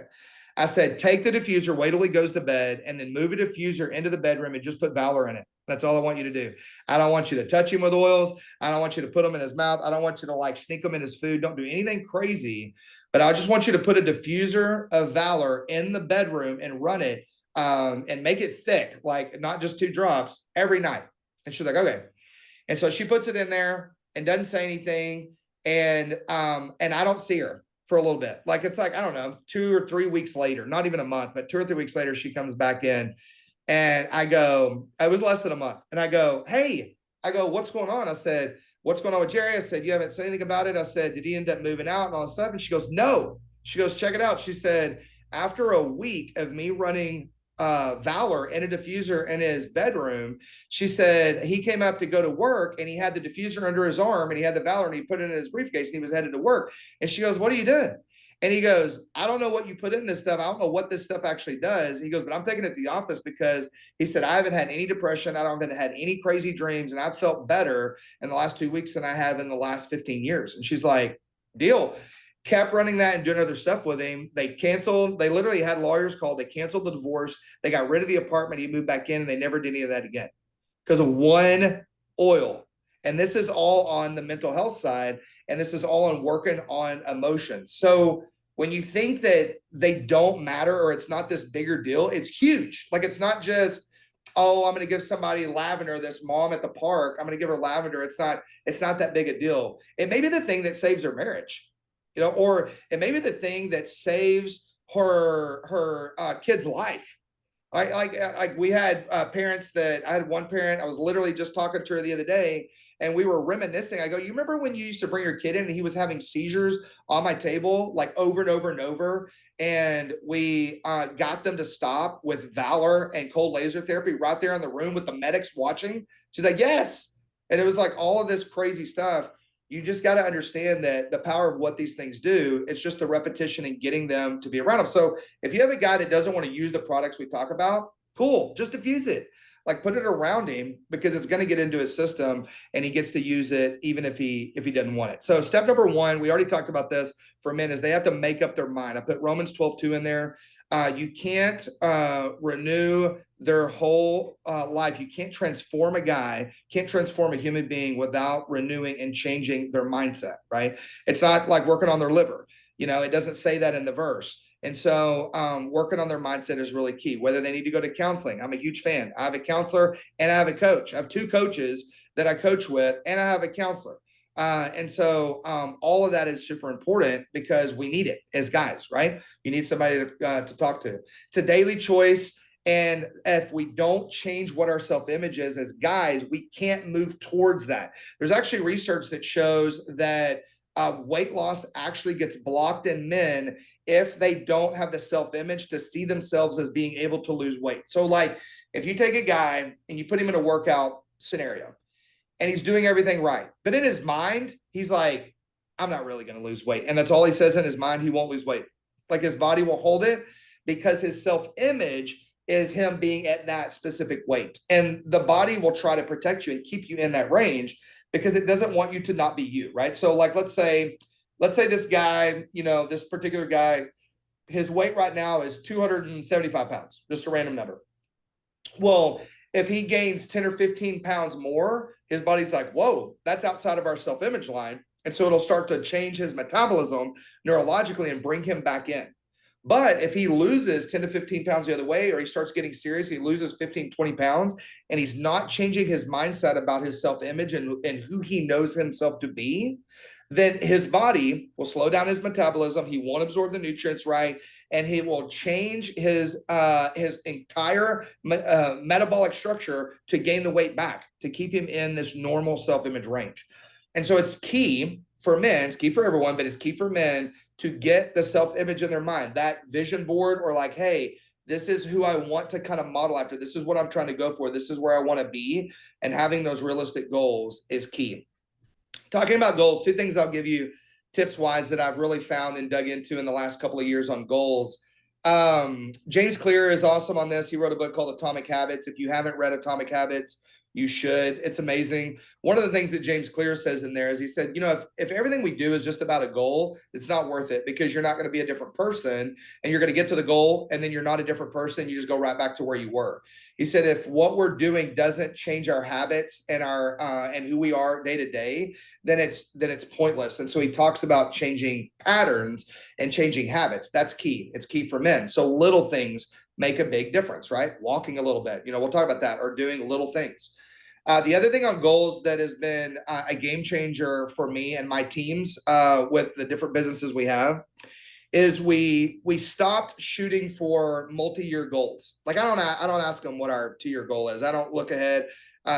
I said, take the diffuser, wait till he goes to bed, and then move a diffuser into the bedroom and just put Valor in it. That's all I want you to do. I don't want you to touch him with oils. I don't want you to put them in his mouth. I don't want you to like sneak them in his food. Don't do anything crazy. But I just want you to put a diffuser of Valor in the bedroom and run it and make it thick, like not just 2 drops every night. And she's like, okay. And so she puts it in there and doesn't say anything. And I don't see her for a little bit. Like, it's like, I don't know, 2 or 3 weeks later, not even a month, but 2 or 3 weeks later, she comes back in and I go, it was less than a month. And I go, hey, I go, what's going on? I said, what's going on with Jerry? I said, you haven't said anything about it. I said, did he end up moving out and all this stuff? And she goes, no. She goes, check it out. She said, after a week of me running Valor in a diffuser in his bedroom, she said he came up to go to work and he had the diffuser under his arm and he had the Valor and he put it in his briefcase and he was headed to work. And she goes, what are you doing? And he goes, I don't know what you put in this stuff. I don't know what this stuff actually does. He goes, but I'm taking it to the office because he said, I haven't had any depression. I haven't had any crazy dreams. And I've felt better in the last 2 weeks than I have in the last 15 years. And she's like, deal. Kept running that and doing other stuff with him. They canceled. They literally had lawyers called. They canceled the divorce. They got rid of the apartment. He moved back in and they never did any of that again because of one oil. And this is all on the mental health side. And this is all on working on emotions. So when you think that they don't matter or it's not this bigger deal, it's huge. Like, it's not just, oh, I'm going to give somebody lavender, this mom at the park, I'm going to give her lavender. It's not that big a deal. It may be the thing that saves her marriage. You know, or it may be the thing that saves her kid's life. Like we had parents that I had one parent, I was literally just talking to her the other day and we were reminiscing. I go, you remember when you used to bring your kid in and he was having seizures on my table, like over and over and over. And we got them to stop with Valor and cold laser therapy right there in the room with the medics watching. She's like, yes. And it was like all of this crazy stuff. You just got to understand that the power of what these things do, it's just the repetition and getting them to be around them. So if you have a guy that doesn't want to use the products we talk about, cool, just diffuse it. Like, put it around him because it's going to get into his system and he gets to use it even if he doesn't want it. So step number 1, we already talked about this for men, is they have to make up their mind. I put Romans 12:2 in there. You can't renew their whole life. You can't transform a guy, can't transform a human being without renewing and changing their mindset, right? It's not like working on their liver. You know, it doesn't say that in the verse. And so working on their mindset is really key, whether they need to go to counseling. I'm a huge fan. I have a counselor and I have a coach. I have 2 coaches that I coach with, and I have a counselor. And so all of that is super important because we need it as guys, right? You need somebody to talk to. It's a daily choice. And if we don't change what our self-image is as guys, we can't move towards that. There's actually research that shows that weight loss actually gets blocked in men if they don't have the self-image to see themselves as being able to lose weight. So like, if you take a guy and you put him in a workout scenario and he's doing everything right, but in his mind, he's like, I'm not really going to lose weight. And that's all he says in his mind. He won't lose weight. Like his body will hold it because his self-image is him being at that specific weight. And the body will try to protect you and keep you in that range because it doesn't want you to not be you, right? So like, let's say this guy, this particular guy, his weight right now is 275 pounds, just a random number. Well, if he gains 10 or 15 pounds more, his body's like, whoa, that's outside of our self-image line. And so it'll start to change his metabolism neurologically and bring him back in. But if he loses 10 to 15 pounds the other way, or he starts getting serious, he loses 15, 20 pounds, and he's not changing his mindset about his self-image and who he knows himself to be, then his body will slow down his metabolism. He won't absorb the nutrients right, and he will change his entire metabolic structure to gain the weight back, to keep him in this normal self-image range. And so it's key for men, it's key for everyone, but it's key for men to get the self-image in their mind, that vision board, or like, hey, this is who I want to kind of model after. This is what I'm trying to go for. This is where I want to be. And having those realistic goals is key. Talking about goals, two things I'll give you tips wise that I've really found and dug into in the last couple of years on goals. James Clear is awesome on this. He wrote a book called Atomic Habits. If you haven't read Atomic Habits, you should. It's amazing. One of the things that James Clear says in there is he said, if everything we do is just about a goal, it's not worth it, because you're not going to be a different person, and you're going to get to the goal and then you're not a different person. You just go right back to where you were. He said, if what we're doing doesn't change our habits and our and who we are day to day, then it's pointless. And so he talks about changing patterns and changing habits. That's key. It's key for men. So little things make a big difference, right? Walking a little bit, we'll talk about that, or doing little things. The other thing on goals that has been a game changer for me and my teams with the different businesses we have is we stopped shooting for multi-year goals. Like I don't ask them what our 2-year goal is. I don't look ahead.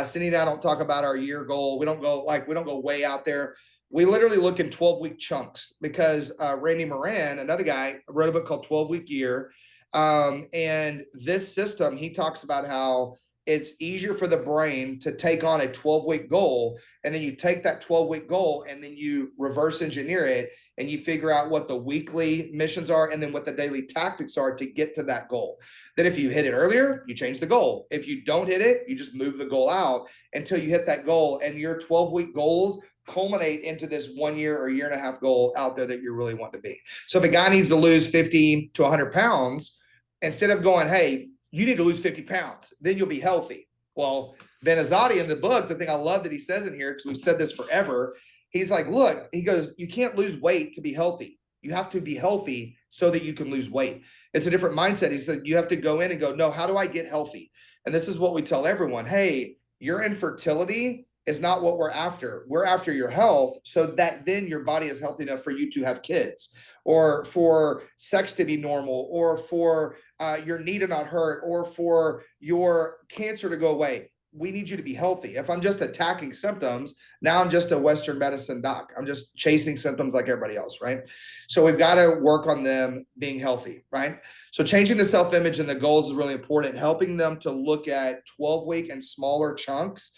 Cindy and I don't talk about our year goal. We don't go way out there. We literally look in 12-week chunks, because Randy Moran, another guy, wrote a book called 12-Week Year. And this system, he talks about how it's easier for the brain to take on a 12-week goal, and then you take that 12-week goal and then you reverse engineer it, and you figure out what the weekly missions are and then what the daily tactics are to get to that goal. Then if you hit it earlier, you change the goal. If you don't hit it, you just move the goal out until you hit that goal, and your 12-week goals culminate into this 1 year or year and a half goal out there that you really want to be. So if a guy needs to lose 50 to 100 pounds, instead of going, hey, you need to lose 50 pounds, then you'll be healthy. Well, Ben Azadi in the book, the thing I love that he says in here, because we've said this forever, he's like, look, he goes, you can't lose weight to be healthy. You have to be healthy so that you can lose weight. It's a different mindset. He said, you have to go in and go, no, how do I get healthy? And this is what we tell everyone. Hey, your infertility is not what we're after. We're after your health, so that then your body is healthy enough for you to have kids, or for sex to be normal, or for your knee to not hurt, or for your cancer to go away. We need you to be healthy. If I'm just attacking symptoms, now I'm just a Western medicine doc. I'm just chasing symptoms like everybody else, right? So we've got to work on them being healthy, right? So changing the self-image and the goals is really important. Helping them to look at 12-week and smaller chunks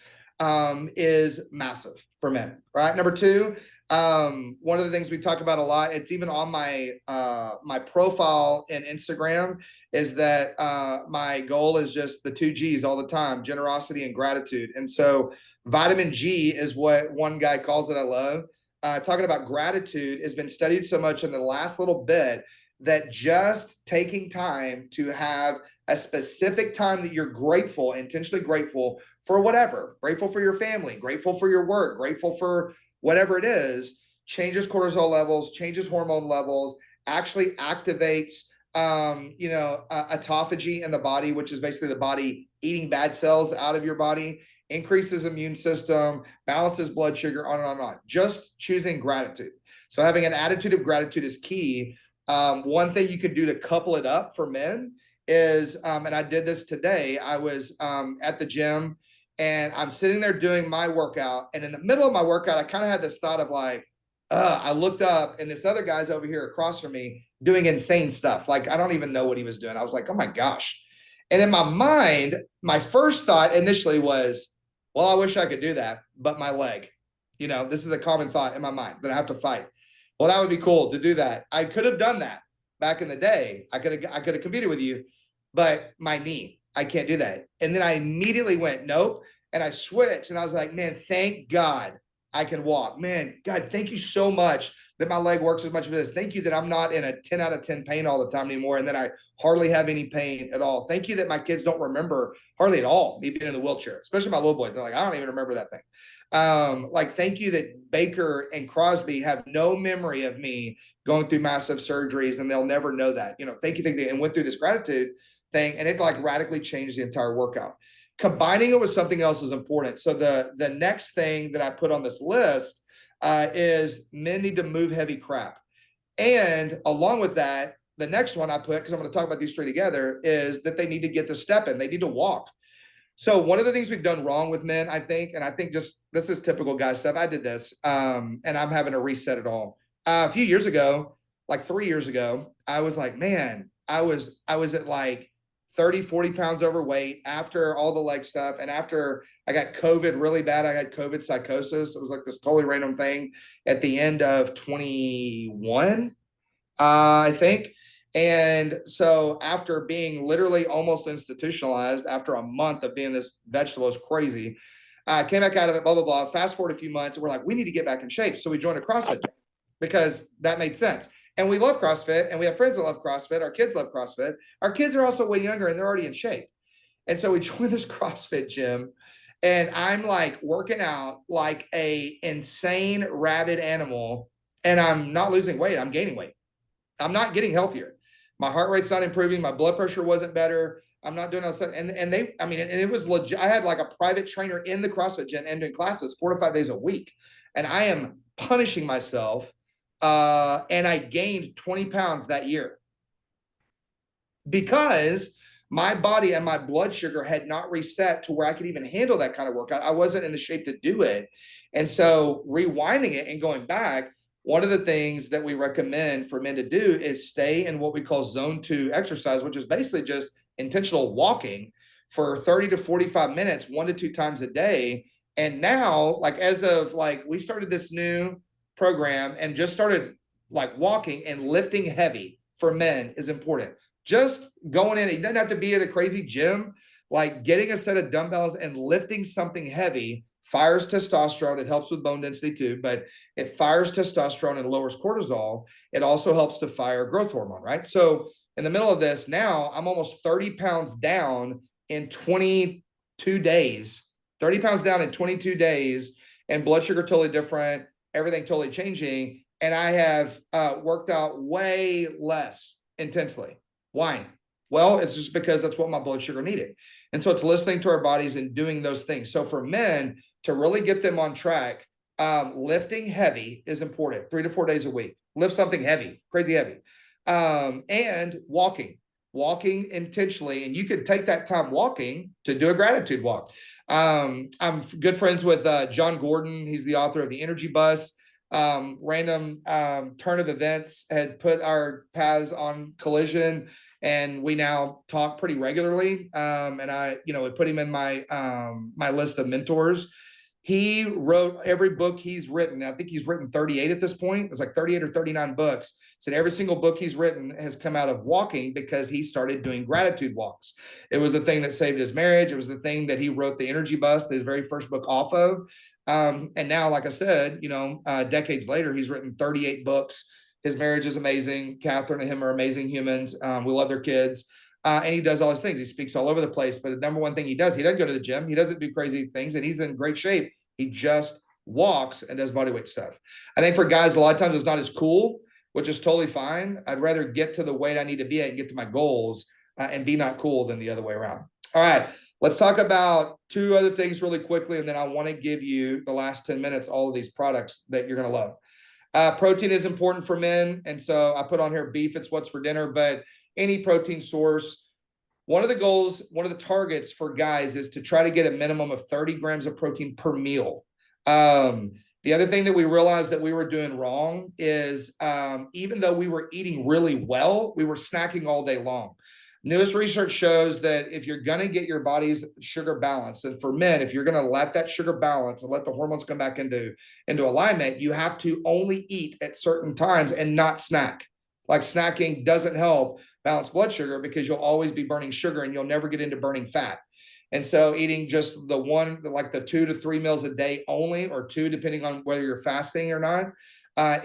is massive for men, right? Number two, one of the things we talk about a lot, it's even on my my profile in Instagram, is that my goal is just the 2 G's all the time: generosity and gratitude. And so vitamin G is what one guy calls it. I love talking about gratitude. Has been studied so much in the last little bit that just taking time to have a specific time that you're grateful, intentionally grateful for whatever, grateful for your family, grateful for your work, grateful for whatever it is, changes cortisol levels, changes hormone levels, actually activates autophagy in the body, which is basically the body eating bad cells out of your body, increases immune system, balances blood sugar, on and on and on. Just choosing gratitude. So having an attitude of gratitude is key. One thing you can do to couple it up for men is, and I did this today, I was at the gym, and I'm sitting there doing my workout, and in the middle of my workout, I kind of had this thought of like, I looked up, and this other guy's over here across from me doing insane stuff. Like, I don't even know what he was doing. I was like, oh my gosh. And in my mind, my first thought initially was, well, I wish I could do that, but my leg, This is a common thought in my mind that I have to fight. Well, that would be cool to do that. I could have done that back in the day. I could have competed with you, but my knee, I can't do that. And then I immediately went, nope. And I switched and I was like, man, thank God I can walk. Man, God, thank you so much that my leg works as much as it is. Thank you that I'm not in a 10 out of 10 pain all the time anymore. And that I hardly have any pain at all. Thank you that my kids don't remember hardly at all me being in the wheelchair, especially my little boys. They're like, I don't even remember that thing. Like, thank you that Baker and Crosby have no memory of me going through massive surgeries and they'll never know that. Thank you, and went through this gratitude thing, and it like radically changed the entire workout. Combining it with something else is important. So the next thing that I put on this list is men need to move heavy crap. And along with that, the next one I put, because I'm going to talk about these three together, is that they need to get the step in. They need to walk. So one of the things we've done wrong with men, I think, and I think just this is typical guy stuff. I did this, and I'm having to reset it all. A few years ago, like 3 years ago, I was like, man, I was at like 30, 40 pounds overweight after all the leg stuff. And after I got COVID really bad, I got COVID psychosis. It was like this totally random thing at the end of 21, I think. And so after being literally almost institutionalized after a month of being this vegetable, is crazy. I came back out of it, blah, blah, blah. Fast forward a few months, and we're like, we need to get back in shape. So we joined a CrossFit because that made sense. And we love CrossFit, and we have friends that love CrossFit. Our kids love CrossFit. Our kids are also way younger, and they're already in shape. And so we joined this CrossFit gym, and I'm like working out like a insane rabid animal, and I'm not losing weight. I'm gaining weight. I'm not getting healthier. My heart rate's not improving. My blood pressure wasn't better. I'm not doing all stuff. And they, I mean, and it was legit. I had like a private trainer in the CrossFit gym and doing classes 4 to 5 days a week. And I am punishing myself. And I gained 20 pounds that year because my body and my blood sugar had not reset to where I could even handle that kind of workout. I wasn't in the shape to do it. And so rewinding it and going back, one of the things that we recommend for men to do is stay in what we call zone 2 exercise, which is basically just intentional walking for 30 to 45 minutes, 1 to 2 times a day. And now, like, as of like, we started this new program and just started like walking and lifting heavy for men is important. Just going in, it doesn't have to be at a crazy gym, like getting a set of dumbbells and lifting something heavy fires testosterone. It helps with bone density too, but it fires testosterone and lowers cortisol. It also helps to fire growth hormone, right? So in the middle of this, now I'm almost 30 pounds down in 22 days, 30 pounds down in 22 days, and blood sugar totally different, everything totally changing. And I have worked out way less intensely. Why? Well, it's just because that's what my blood sugar needed. And so it's listening to our bodies and doing those things. So for men, to really get them on track, lifting heavy is important. 3 to 4 days a week. Lift something heavy, crazy heavy. And walking intentionally. And you could take that time walking to do a gratitude walk. I'm good friends with John Gordon. He's the author of The Energy Bus. Random turn of events had put our paths on collision, and we now talk pretty regularly. And I, would put him in my my list of mentors. He wrote every book he's written. I think he's written 38 at this point. It's like 38 or 39 books. Said every single book he's written has come out of walking because he started doing gratitude walks. It was the thing that saved his marriage. It was the thing that he wrote The Energy Bus, his very first book, off of. And now, like I said, decades later, he's written 38 books. His marriage is amazing. Catherine and him are amazing humans. We love their kids. And he does all his things. He speaks all over the place. But the number one thing he doesn't go to the gym. He doesn't do crazy things, and he's in great shape. He just walks and does bodyweight stuff. I think for guys, a lot of times it's not as cool, which is totally fine. I'd rather get to the weight I need to be at and get to my goals and be not cool than the other way around. All right. Let's talk about 2 other things really quickly, and then I want to give you the last 10 minutes, all of these products that you're going to love. Protein is important for men, and so I put on here beef. It's what's for dinner, but any protein source. One of the goals, one of the targets for guys is to try to get a minimum of 30 grams of protein per meal. The other thing that we realized that we were doing wrong is even though we were eating really well, we were snacking all day long. Newest research shows that if you're going to get your body's sugar balanced, and for men, if you're going to let that sugar balance and let the hormones come back into alignment, you have to only eat at certain times and not snack. Like snacking doesn't help balance blood sugar because you'll always be burning sugar and you'll never get into burning fat. And so eating just the one, like the 2 to 3 meals a day only, or two, depending on whether you're fasting or not,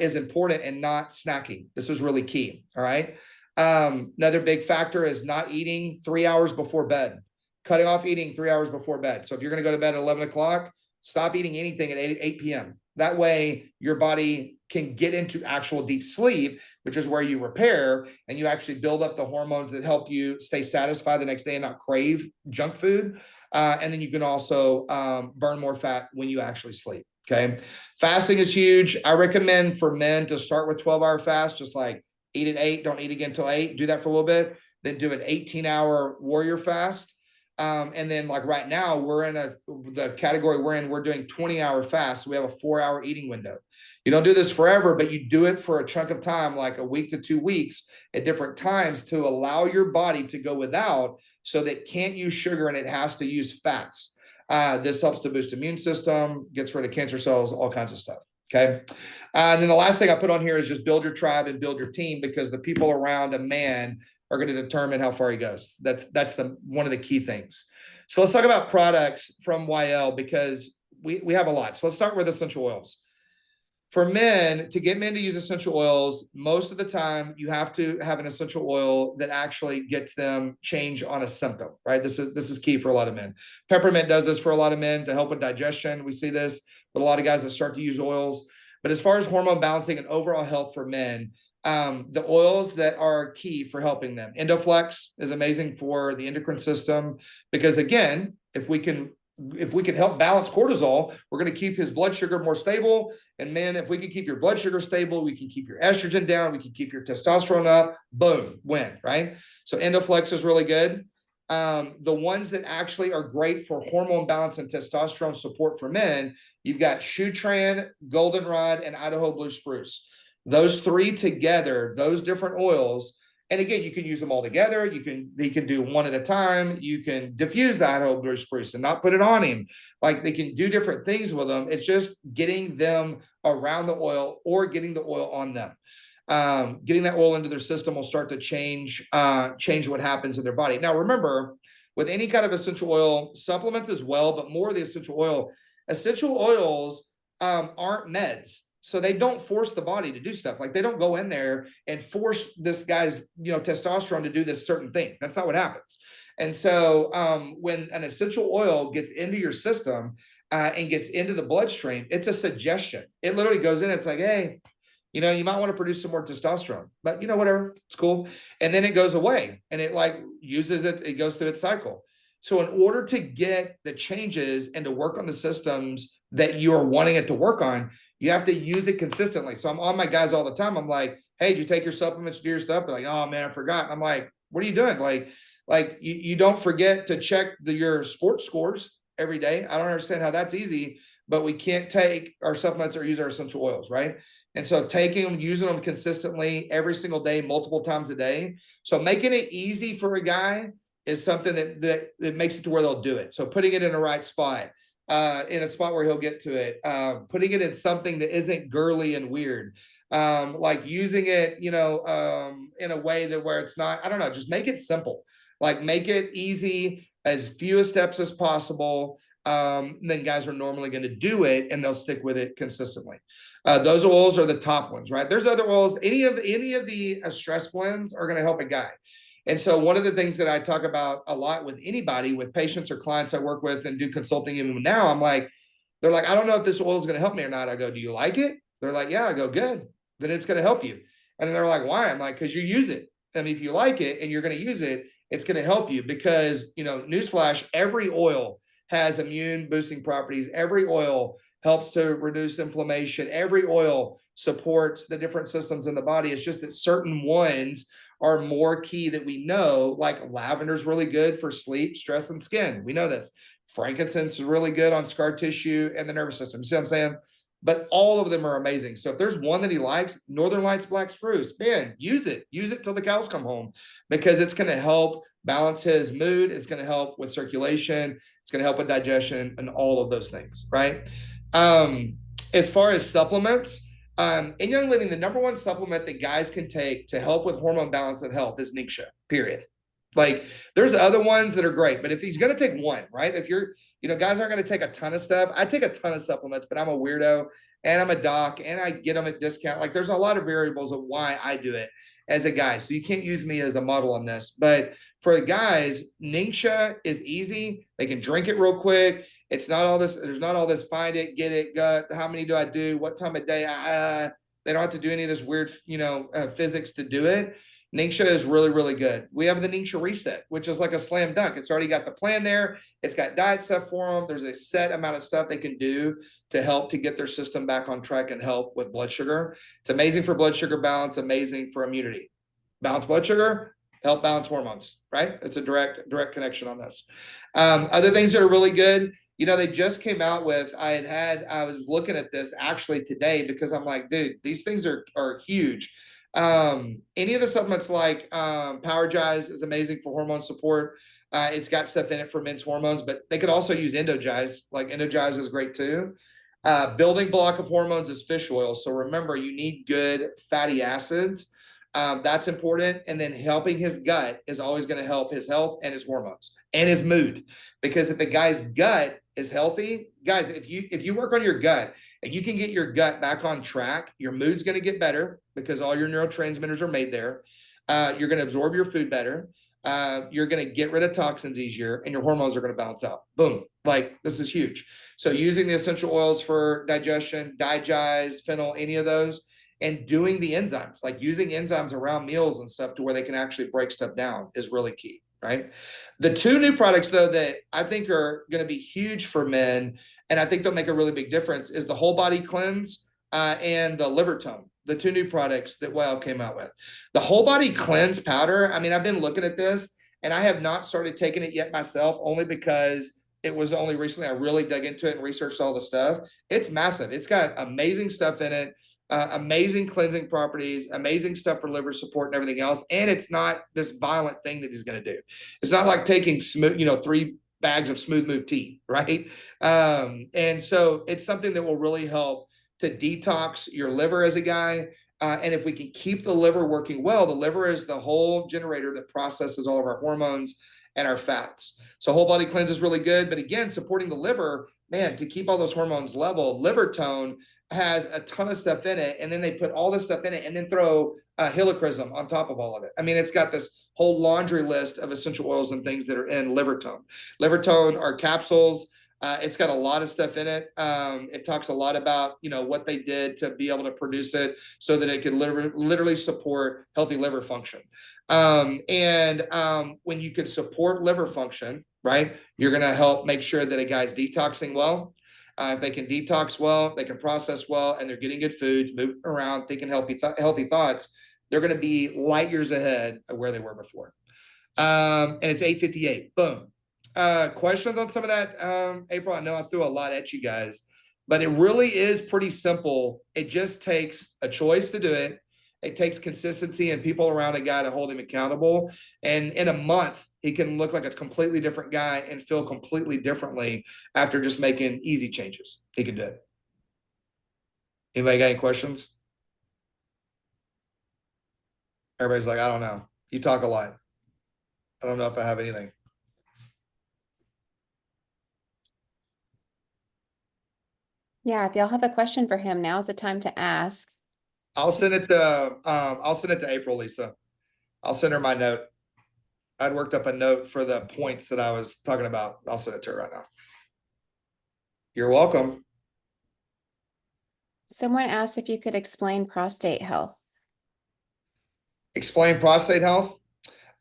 is important, and not snacking. This is really key. All right. Another big factor is not eating 3 hours before bed, cutting off eating 3 hours before bed. So if you're going to go to bed at 11 o'clock, stop eating anything at 8 p.m. That way your body can get into actual deep sleep, which is where you repair and you actually build up the hormones that help you stay satisfied the next day and not crave junk food. And then you can also burn more fat when you actually sleep. Okay. Fasting is huge. I recommend for men to start with 12-hour fast, just like eat at 8, don't eat again until 8, do that for a little bit, then do an 18-hour warrior fast. And then like right now we're in the category we're in, we're doing 20-hour fast. So we have a 4-hour eating window. You don't do this forever, but you do it for a chunk of time, like a week to 2 weeks at different times, to allow your body to go without, so that it can't use sugar and it has to use fats. This helps to boost immune system, gets rid of cancer cells, all kinds of stuff. Okay. And then the last thing I put on here is just build your tribe and build your team, because the people around a man are going to determine how far he goes. That's one of the key things. So let's talk about products from YL, because we have a lot. So let's start with essential oils. For men, to get men to use essential oils, most of the time you have to have an essential oil that actually gets them change on a symptom, right? This is key for a lot of men. Peppermint does this for a lot of men to help with digestion. We see this with a lot of guys that start to use oils. But as far as hormone balancing and overall health for men, the oils that are key for helping them. Endoflex is amazing for the endocrine system, because again, if we can help balance cortisol, we're going to keep his blood sugar more stable. And man, if we can keep your blood sugar stable, we can keep your estrogen down, we can keep your testosterone up, boom, win, right? So Endoflex is really good. The ones that actually are great for hormone balance and testosterone support for men, you've got Shutran, Goldenrod, and Idaho Blue Spruce. Those three together, those different oils, and again, you can use them all together. You can do one at a time. You can diffuse the Idaho Blue Spruce and not put it on him. Like, they can do different things with them. It's just getting them around the oil or getting the oil on them. Getting that oil into their system will start to change what happens in their body. Now, remember, with any kind of essential oil, supplements as well, but more of the essential oils aren't meds. So they don't force the body to do stuff. Like, they don't go in there and force this guy's, testosterone to do this certain thing. That's not what happens. And so when an essential oil gets into your system and gets into the bloodstream, it's a suggestion. It literally goes in. It's like, hey, you might want to produce some more testosterone, but whatever, it's cool. And then it goes away and it uses it. It goes through its cycle. So in order to get the changes and to work on the systems that you are wanting it to work on, you have to use it consistently. So I'm on my guys all the time. I'm like, hey, did you take your supplements, do your stuff? They're like, oh man, I forgot. I'm like, what are you doing? Like you don't forget to check your sports scores every day. I don't understand how that's easy, but we can't take our supplements or use our essential oils, right? And so taking them, using them consistently every single day, multiple times a day. So making it easy for a guy is something that makes it to where they'll do it. So putting it in the right spot, in a spot where he'll get to it, putting it in something that isn't girly and weird, like using it, in a way that where it's not, I don't know, just make it simple, like make it easy, as few steps as possible. Then guys are normally going to do it and they'll stick with it consistently. Those oils are the top ones, right? There's other oils. Any of the stress blends are going to help a guy. And so one of the things that I talk about a lot with anybody, with patients or clients I work with and do consulting even now, I'm like, they're like, I don't know if this oil is going to help me or not. I go, do you like it? They're like, yeah. I go, good. Then it's going to help you. And they're like, why? I'm like, because you use it. I mean, if you like it and you're going to use it, it's going to help you because, newsflash, every oil has immune boosting properties. Every oil helps to reduce inflammation. Every oil supports the different systems in the body. It's just that certain ones are more key that we know, like lavender is really good for sleep, stress, and skin. We know this. Frankincense is really good on scar tissue and the nervous system. You see what I'm saying? But all of them are amazing. So if there's one that he likes, Northern Lights Black Spruce, man, use it. Use it till the cows come home because it's going to help balance his mood. It's going to help with circulation. It's going to help with digestion and all of those things, right? As far as supplements, in Young Living, the number one supplement that guys can take to help with hormone balance and health is Ningxia, period. Like, there's other ones that are great, but if he's going to take one, right? If you're, guys aren't going to take a ton of stuff. I take a ton of supplements, but I'm a weirdo and I'm a doc and I get them at discount. Like, there's a lot of variables of why I do it as a guy. So you can't use me as a model on this. But for the guys, Ningxia is easy. They can drink it real quick. It's not all this. There's not all this. Find it, get it, gut. How many do I do? What time of day? They don't have to do any of this weird, physics to do it. Ningxia is really, really good. We have the Ningxia Reset, which is like a slam dunk. It's already got the plan there. It's got diet stuff for them. There's a set amount of stuff they can do to help to get their system back on track and help with blood sugar. It's amazing for blood sugar balance, amazing for immunity. Balance blood sugar, help balance hormones, right? It's a direct connection on this. Other things that are really good, they just came out with, I was looking at this actually today because I'm like, dude, these things are huge. Any of the supplements like Power Gize is amazing for hormone support. It's got stuff in it for men's hormones, but they could also use Endogize. Like, Endogize is great too. Building block of hormones is fish oil. So remember, you need good fatty acids. That's important. And then helping his gut is always going to help his health and his hormones and his mood. Because if the guy's gut is healthy, guys, if you work on your gut and you can get your gut back on track, your mood's going to get better because all your neurotransmitters are made there. You're going to absorb your food better. You're going to get rid of toxins easier and your hormones are going to balance out. Boom. Like, this is huge. So using the essential oils for digestion, Digize, Fennel, any of those, and doing the enzymes, like using enzymes around meals and stuff to where they can actually break stuff down is really key, right? The two new products, though, that I think are going to be huge for men, and I think they'll make a really big difference, is the Whole Body Cleanse and the Liver Tone, the two new products that WOW came out with. The Whole Body Cleanse powder, I mean, I've been looking at this, and I have not started taking it yet myself, only because it was only recently I really dug into it and researched all the stuff. It's massive. It's got amazing stuff in it. Amazing cleansing properties, amazing stuff for liver support and everything else. And it's not this violent thing that he's going to do. It's not like taking 3 bags of Smooth Move tea, right? And so it's something that will really help to detox your liver as a guy. And if we can keep the liver working well, the liver is the whole generator that processes all of our hormones and our fats. So Whole Body Cleanse is really good. But again, supporting the liver, man, to keep all those hormones level, Liver Tone has a ton of stuff in it, and then they put all this stuff in it and then throw helichrysum on top of all of it. I mean, it's got this whole laundry list of essential oils and things that are in Liver Tone. Liver Tone are capsules. It's got a lot of stuff in it. It talks a lot about, what they did to be able to produce it so that it could literally support healthy liver function. When you can support liver function, right, you're going to help make sure that a guy's detoxing well. If they can detox well, they can process well, and they're getting good foods, moving around, thinking healthy thoughts, they're going to be light years ahead of where they were before. And it's 8:58. Boom. Questions on some of that, April? I know I threw a lot at you guys, but it really is pretty simple. It just takes a choice to do it. It takes consistency and people around a guy to hold him accountable. And in a month, he can look like a completely different guy and feel completely differently after just making easy changes. He can do it. Anybody got any questions? Everybody's like, I don't know. You talk a lot. I don't know if I have anything. Yeah, if y'all have a question for him, now's the time to ask. I'll send it to April, Lisa. I'll send her my note. I'd worked up a note for the points that I was talking about. I'll send it to her right now. You're welcome. Someone asked if you could explain prostate health. Explain prostate health.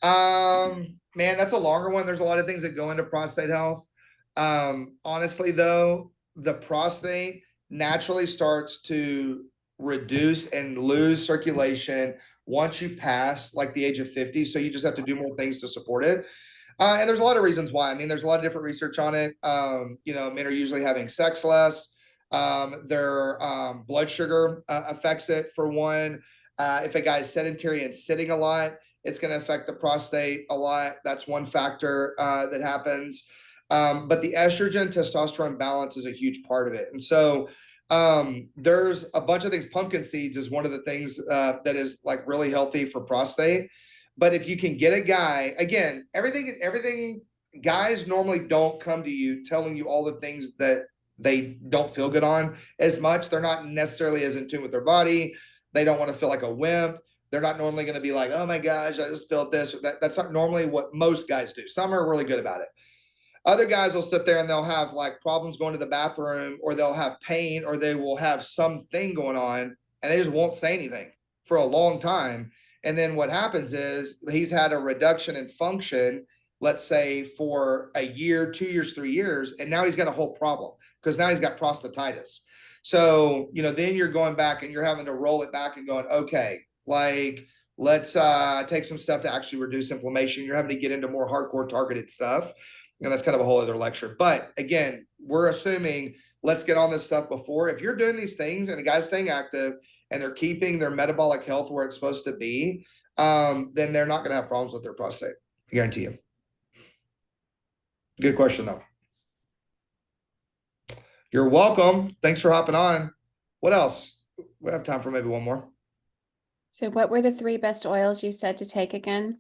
Man, that's a longer one. There's a lot of things that go into prostate health. Honestly, though, the prostate naturally starts to reduce and lose circulation once you pass like the age of 50. So you just have to do more things to support it. And there's a lot of reasons why. I mean, there's a lot of different research on it. Men are usually having sex less. Their blood sugar affects it for one. If a guy's sedentary and sitting a lot, It's going to affect the prostate a lot. That's one factor that happens. But the estrogen testosterone balance is a huge part of it. And so there's a bunch of things. Pumpkin seeds is one of the things that is like really healthy for prostate. But if you can get a guy, again, everything guys normally don't come to you telling you all the things that they don't feel good on as much. They're not necessarily as in tune with their body. They don't want to feel like a wimp. They're not normally going to be like, oh my gosh, I just felt this or that. That's not normally what most guys do. Some are really good about it. Other guys will sit there and they'll have like problems going to the bathroom, or they'll have pain, or they will have something going on, and they just won't say anything for a long time. And then what happens is he's had a reduction in function, let's say for a year, 2 years, 3 years, and now he's got a whole problem because now he's got prostatitis. So, then you're going back and you're having to roll it back and going, okay, like let's take some stuff to actually reduce inflammation. You're having to get into more hardcore targeted stuff. And that's kind of a whole other lecture. But again, we're assuming let's get on this stuff before. If you're doing these things and a guy's staying active and they're keeping their metabolic health where it's supposed to be, then they're not going to have problems with their prostate. I guarantee you. Good question, though. You're welcome. Thanks for hopping on. What else? We have time for maybe one more. So what were the 3 best oils you said to take again?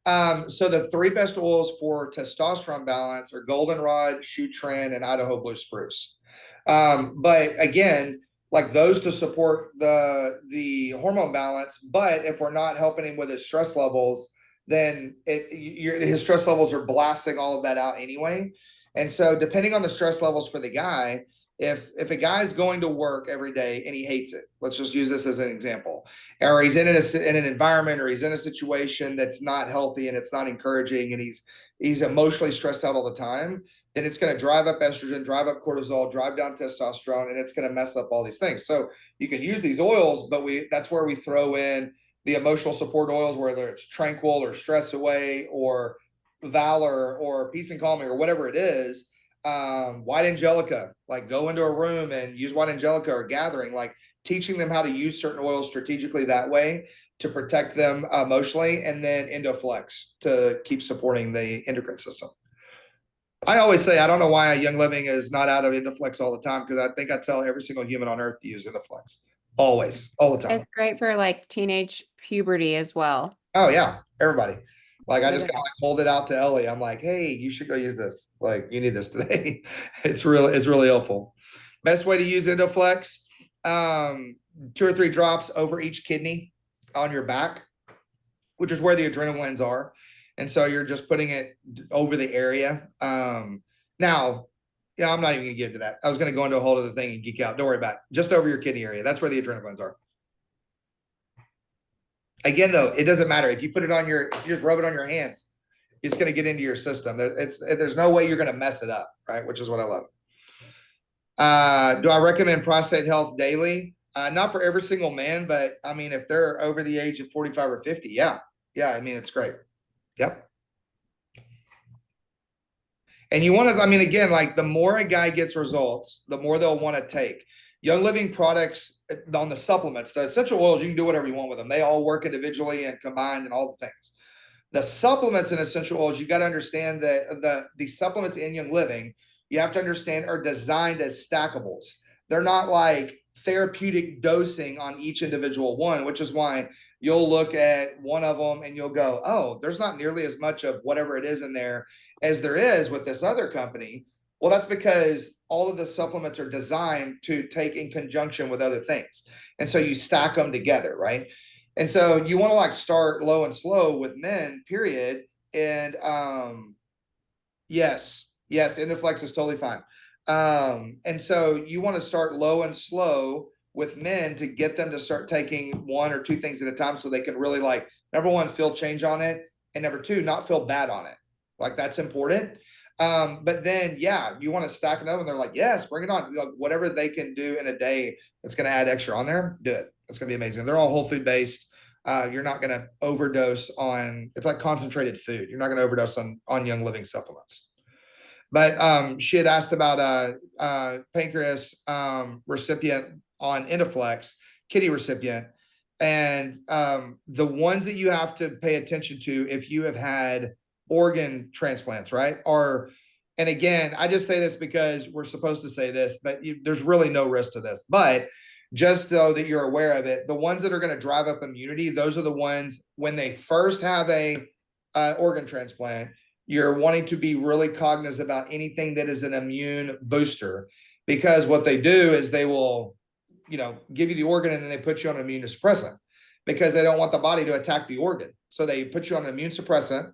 So the 3 best oils for testosterone balance are goldenrod, shoot trend, and Idaho blue spruce. But again, like those to support the hormone balance. But if we're not helping him with his stress levels, then his stress levels are blasting all of that out anyway. And so depending on the stress levels for the guy, if a guy's going to work every day and he hates it, let's just use this as an example, or he's in an environment, or he's in a situation that's not healthy and it's not encouraging, and he's emotionally stressed out all the time, then it's going to drive up estrogen, drive up cortisol, drive down testosterone, and it's going to mess up all these things. So you can use these oils, but that's where we throw in the emotional support oils, whether it's tranquil or stress away or valor or peace and calming or whatever it is. White angelica, like go into a room and use white angelica, or gathering, like teaching them how to use certain oils strategically that way to protect them emotionally, and then Endoflex to keep supporting the endocrine system. I always say, I don't know why Young Living is not out of Endoflex all the time, because I think I tell every single human on earth to use Endoflex. Always, all the time. It's great for like teenage puberty as well. Oh yeah, everybody. Like I just kind of like hold it out to Ellie. I'm like, hey, you should go use this. Like you need this today. It's really helpful. Best way to use Endoflex, 2 or 3 drops over each kidney on your back, which is where the adrenal glands are. And so you're just putting it over the area. Now, yeah, I'm not even gonna get into that. I was gonna go into a whole other thing and geek out. Don't worry about it. Just over your kidney area. That's where the adrenal glands are. Again, though, it doesn't matter if you put it on if you just rub it on your hands, it's going to get into your system. There's no way you're going to mess it up, right? Which is what I love. Do I recommend prostate health daily? Not for every single man, but I mean, if they're over the age of 45 or 50, yeah. I mean, it's great. Yep. And you want to, I mean, again, like the more a guy gets results, the more they'll want to take. Young Living products on the supplements, the essential oils, you can do whatever you want with them. They all work individually and combined and all the things. The supplements and essential oils, you got to understand that the supplements in Young Living, you have to understand, are designed as stackables. They're not like therapeutic dosing on each individual one, which is why you'll look at one of them and you'll go, oh, there's not nearly as much of whatever it is in there as there is with this other company. Well, that's because all of the supplements are designed to take in conjunction with other things. And so you stack them together, right? And so you want to like start low and slow with men, period. And yes, Endoflex is totally fine. And so you want to start low and slow with men to get them to start taking 1 or 2 things at a time, so they can really, like, number 1, feel change on it, and number 2, not feel bad on it. Like that's important. But then, yeah, you want to stack it up, and they're like, yes, bring it on. Like, whatever they can do in a day that's going to add extra on there, do it. It's going to be amazing. They're all whole food based. You're not going to overdose on, it's like concentrated food. You're not going to overdose on Young Living supplements. But she had asked about pancreas recipient on Endoflex, kidney recipient. And the ones that you have to pay attention to if you have had organ transplants, right? Are, and again, I just say this because we're supposed to say this, but there's really no risk to this. But just so that you're aware of it, the ones that are going to drive up immunity, those are the ones when they first have a organ transplant, you're wanting to be really cognizant about anything that is an immune booster, because what they do is they will, give you the organ and then they put you on an immunosuppressant because they don't want the body to attack the organ. So they put you on an immune suppressant.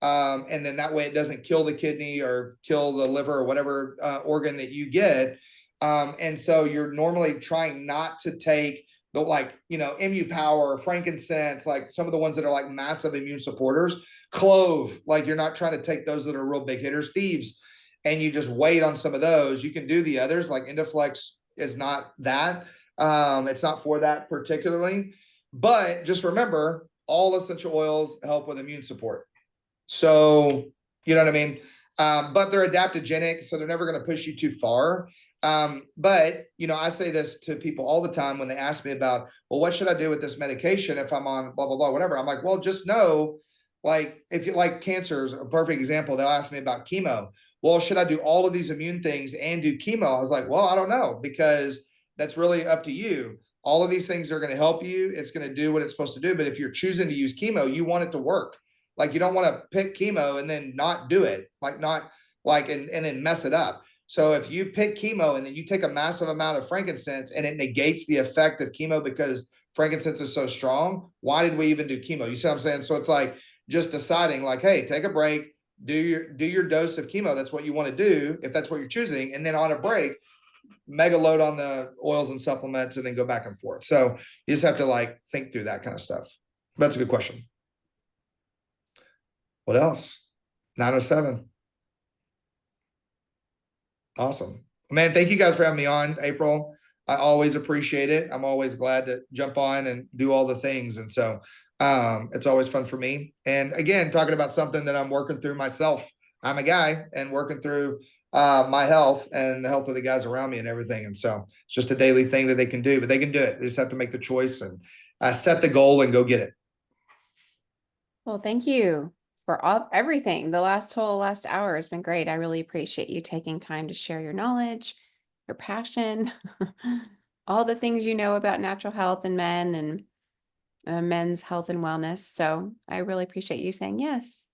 And then that way it doesn't kill the kidney or kill the liver or whatever organ that you get. And so you're normally trying not to take the Imu Power, frankincense, like some of the ones that are like massive immune supporters, clove, like you're not trying to take those that are real big hitters, thieves, and you just wait on some of those. You can do the others, like Indoflex is not that. It's not for that particularly, but just remember all essential oils help with immune support. So, you know what I mean? But they're adaptogenic, so they're never going to push you too far. But I say this to people all the time when they ask me about, well, what should I do with this medication if I'm on blah, blah, blah, whatever. I'm like, well, just know, like, if you like cancer is a perfect example, they'll ask me about chemo. Well, should I do all of these immune things and do chemo? I was like, well, I don't know, because that's really up to you. All of these things are going to help you. It's going to do what it's supposed to do. But if you're choosing to use chemo, you want it to work. Like, you don't want to pick chemo and then not do it, and then mess it up. So if you pick chemo and then you take a massive amount of frankincense and it negates the effect of chemo because frankincense is so strong, why did we even do chemo? You see what I'm saying? So it's like just deciding, like, hey, take a break, do your dose of chemo. That's what you want to do if that's what you're choosing. And then on a break, mega load on the oils and supplements and then go back and forth. So you just have to think through that kind of stuff. That's a good question. What else? 907. Awesome. Man, thank you guys for having me on, April. I always appreciate it. I'm always glad to jump on and do all the things. And so it's always fun for me. And again, talking about something that I'm working through myself. I'm a guy and working through my health and the health of the guys around me and everything. And so it's just a daily thing that they can do, but they can do it. They just have to make the choice and set the goal and go get it. Well, thank you for everything. The last hour has been great. I really appreciate you taking time to share your knowledge, your passion, all the things you know about natural health and men and men's health and wellness. So I really appreciate you saying yes.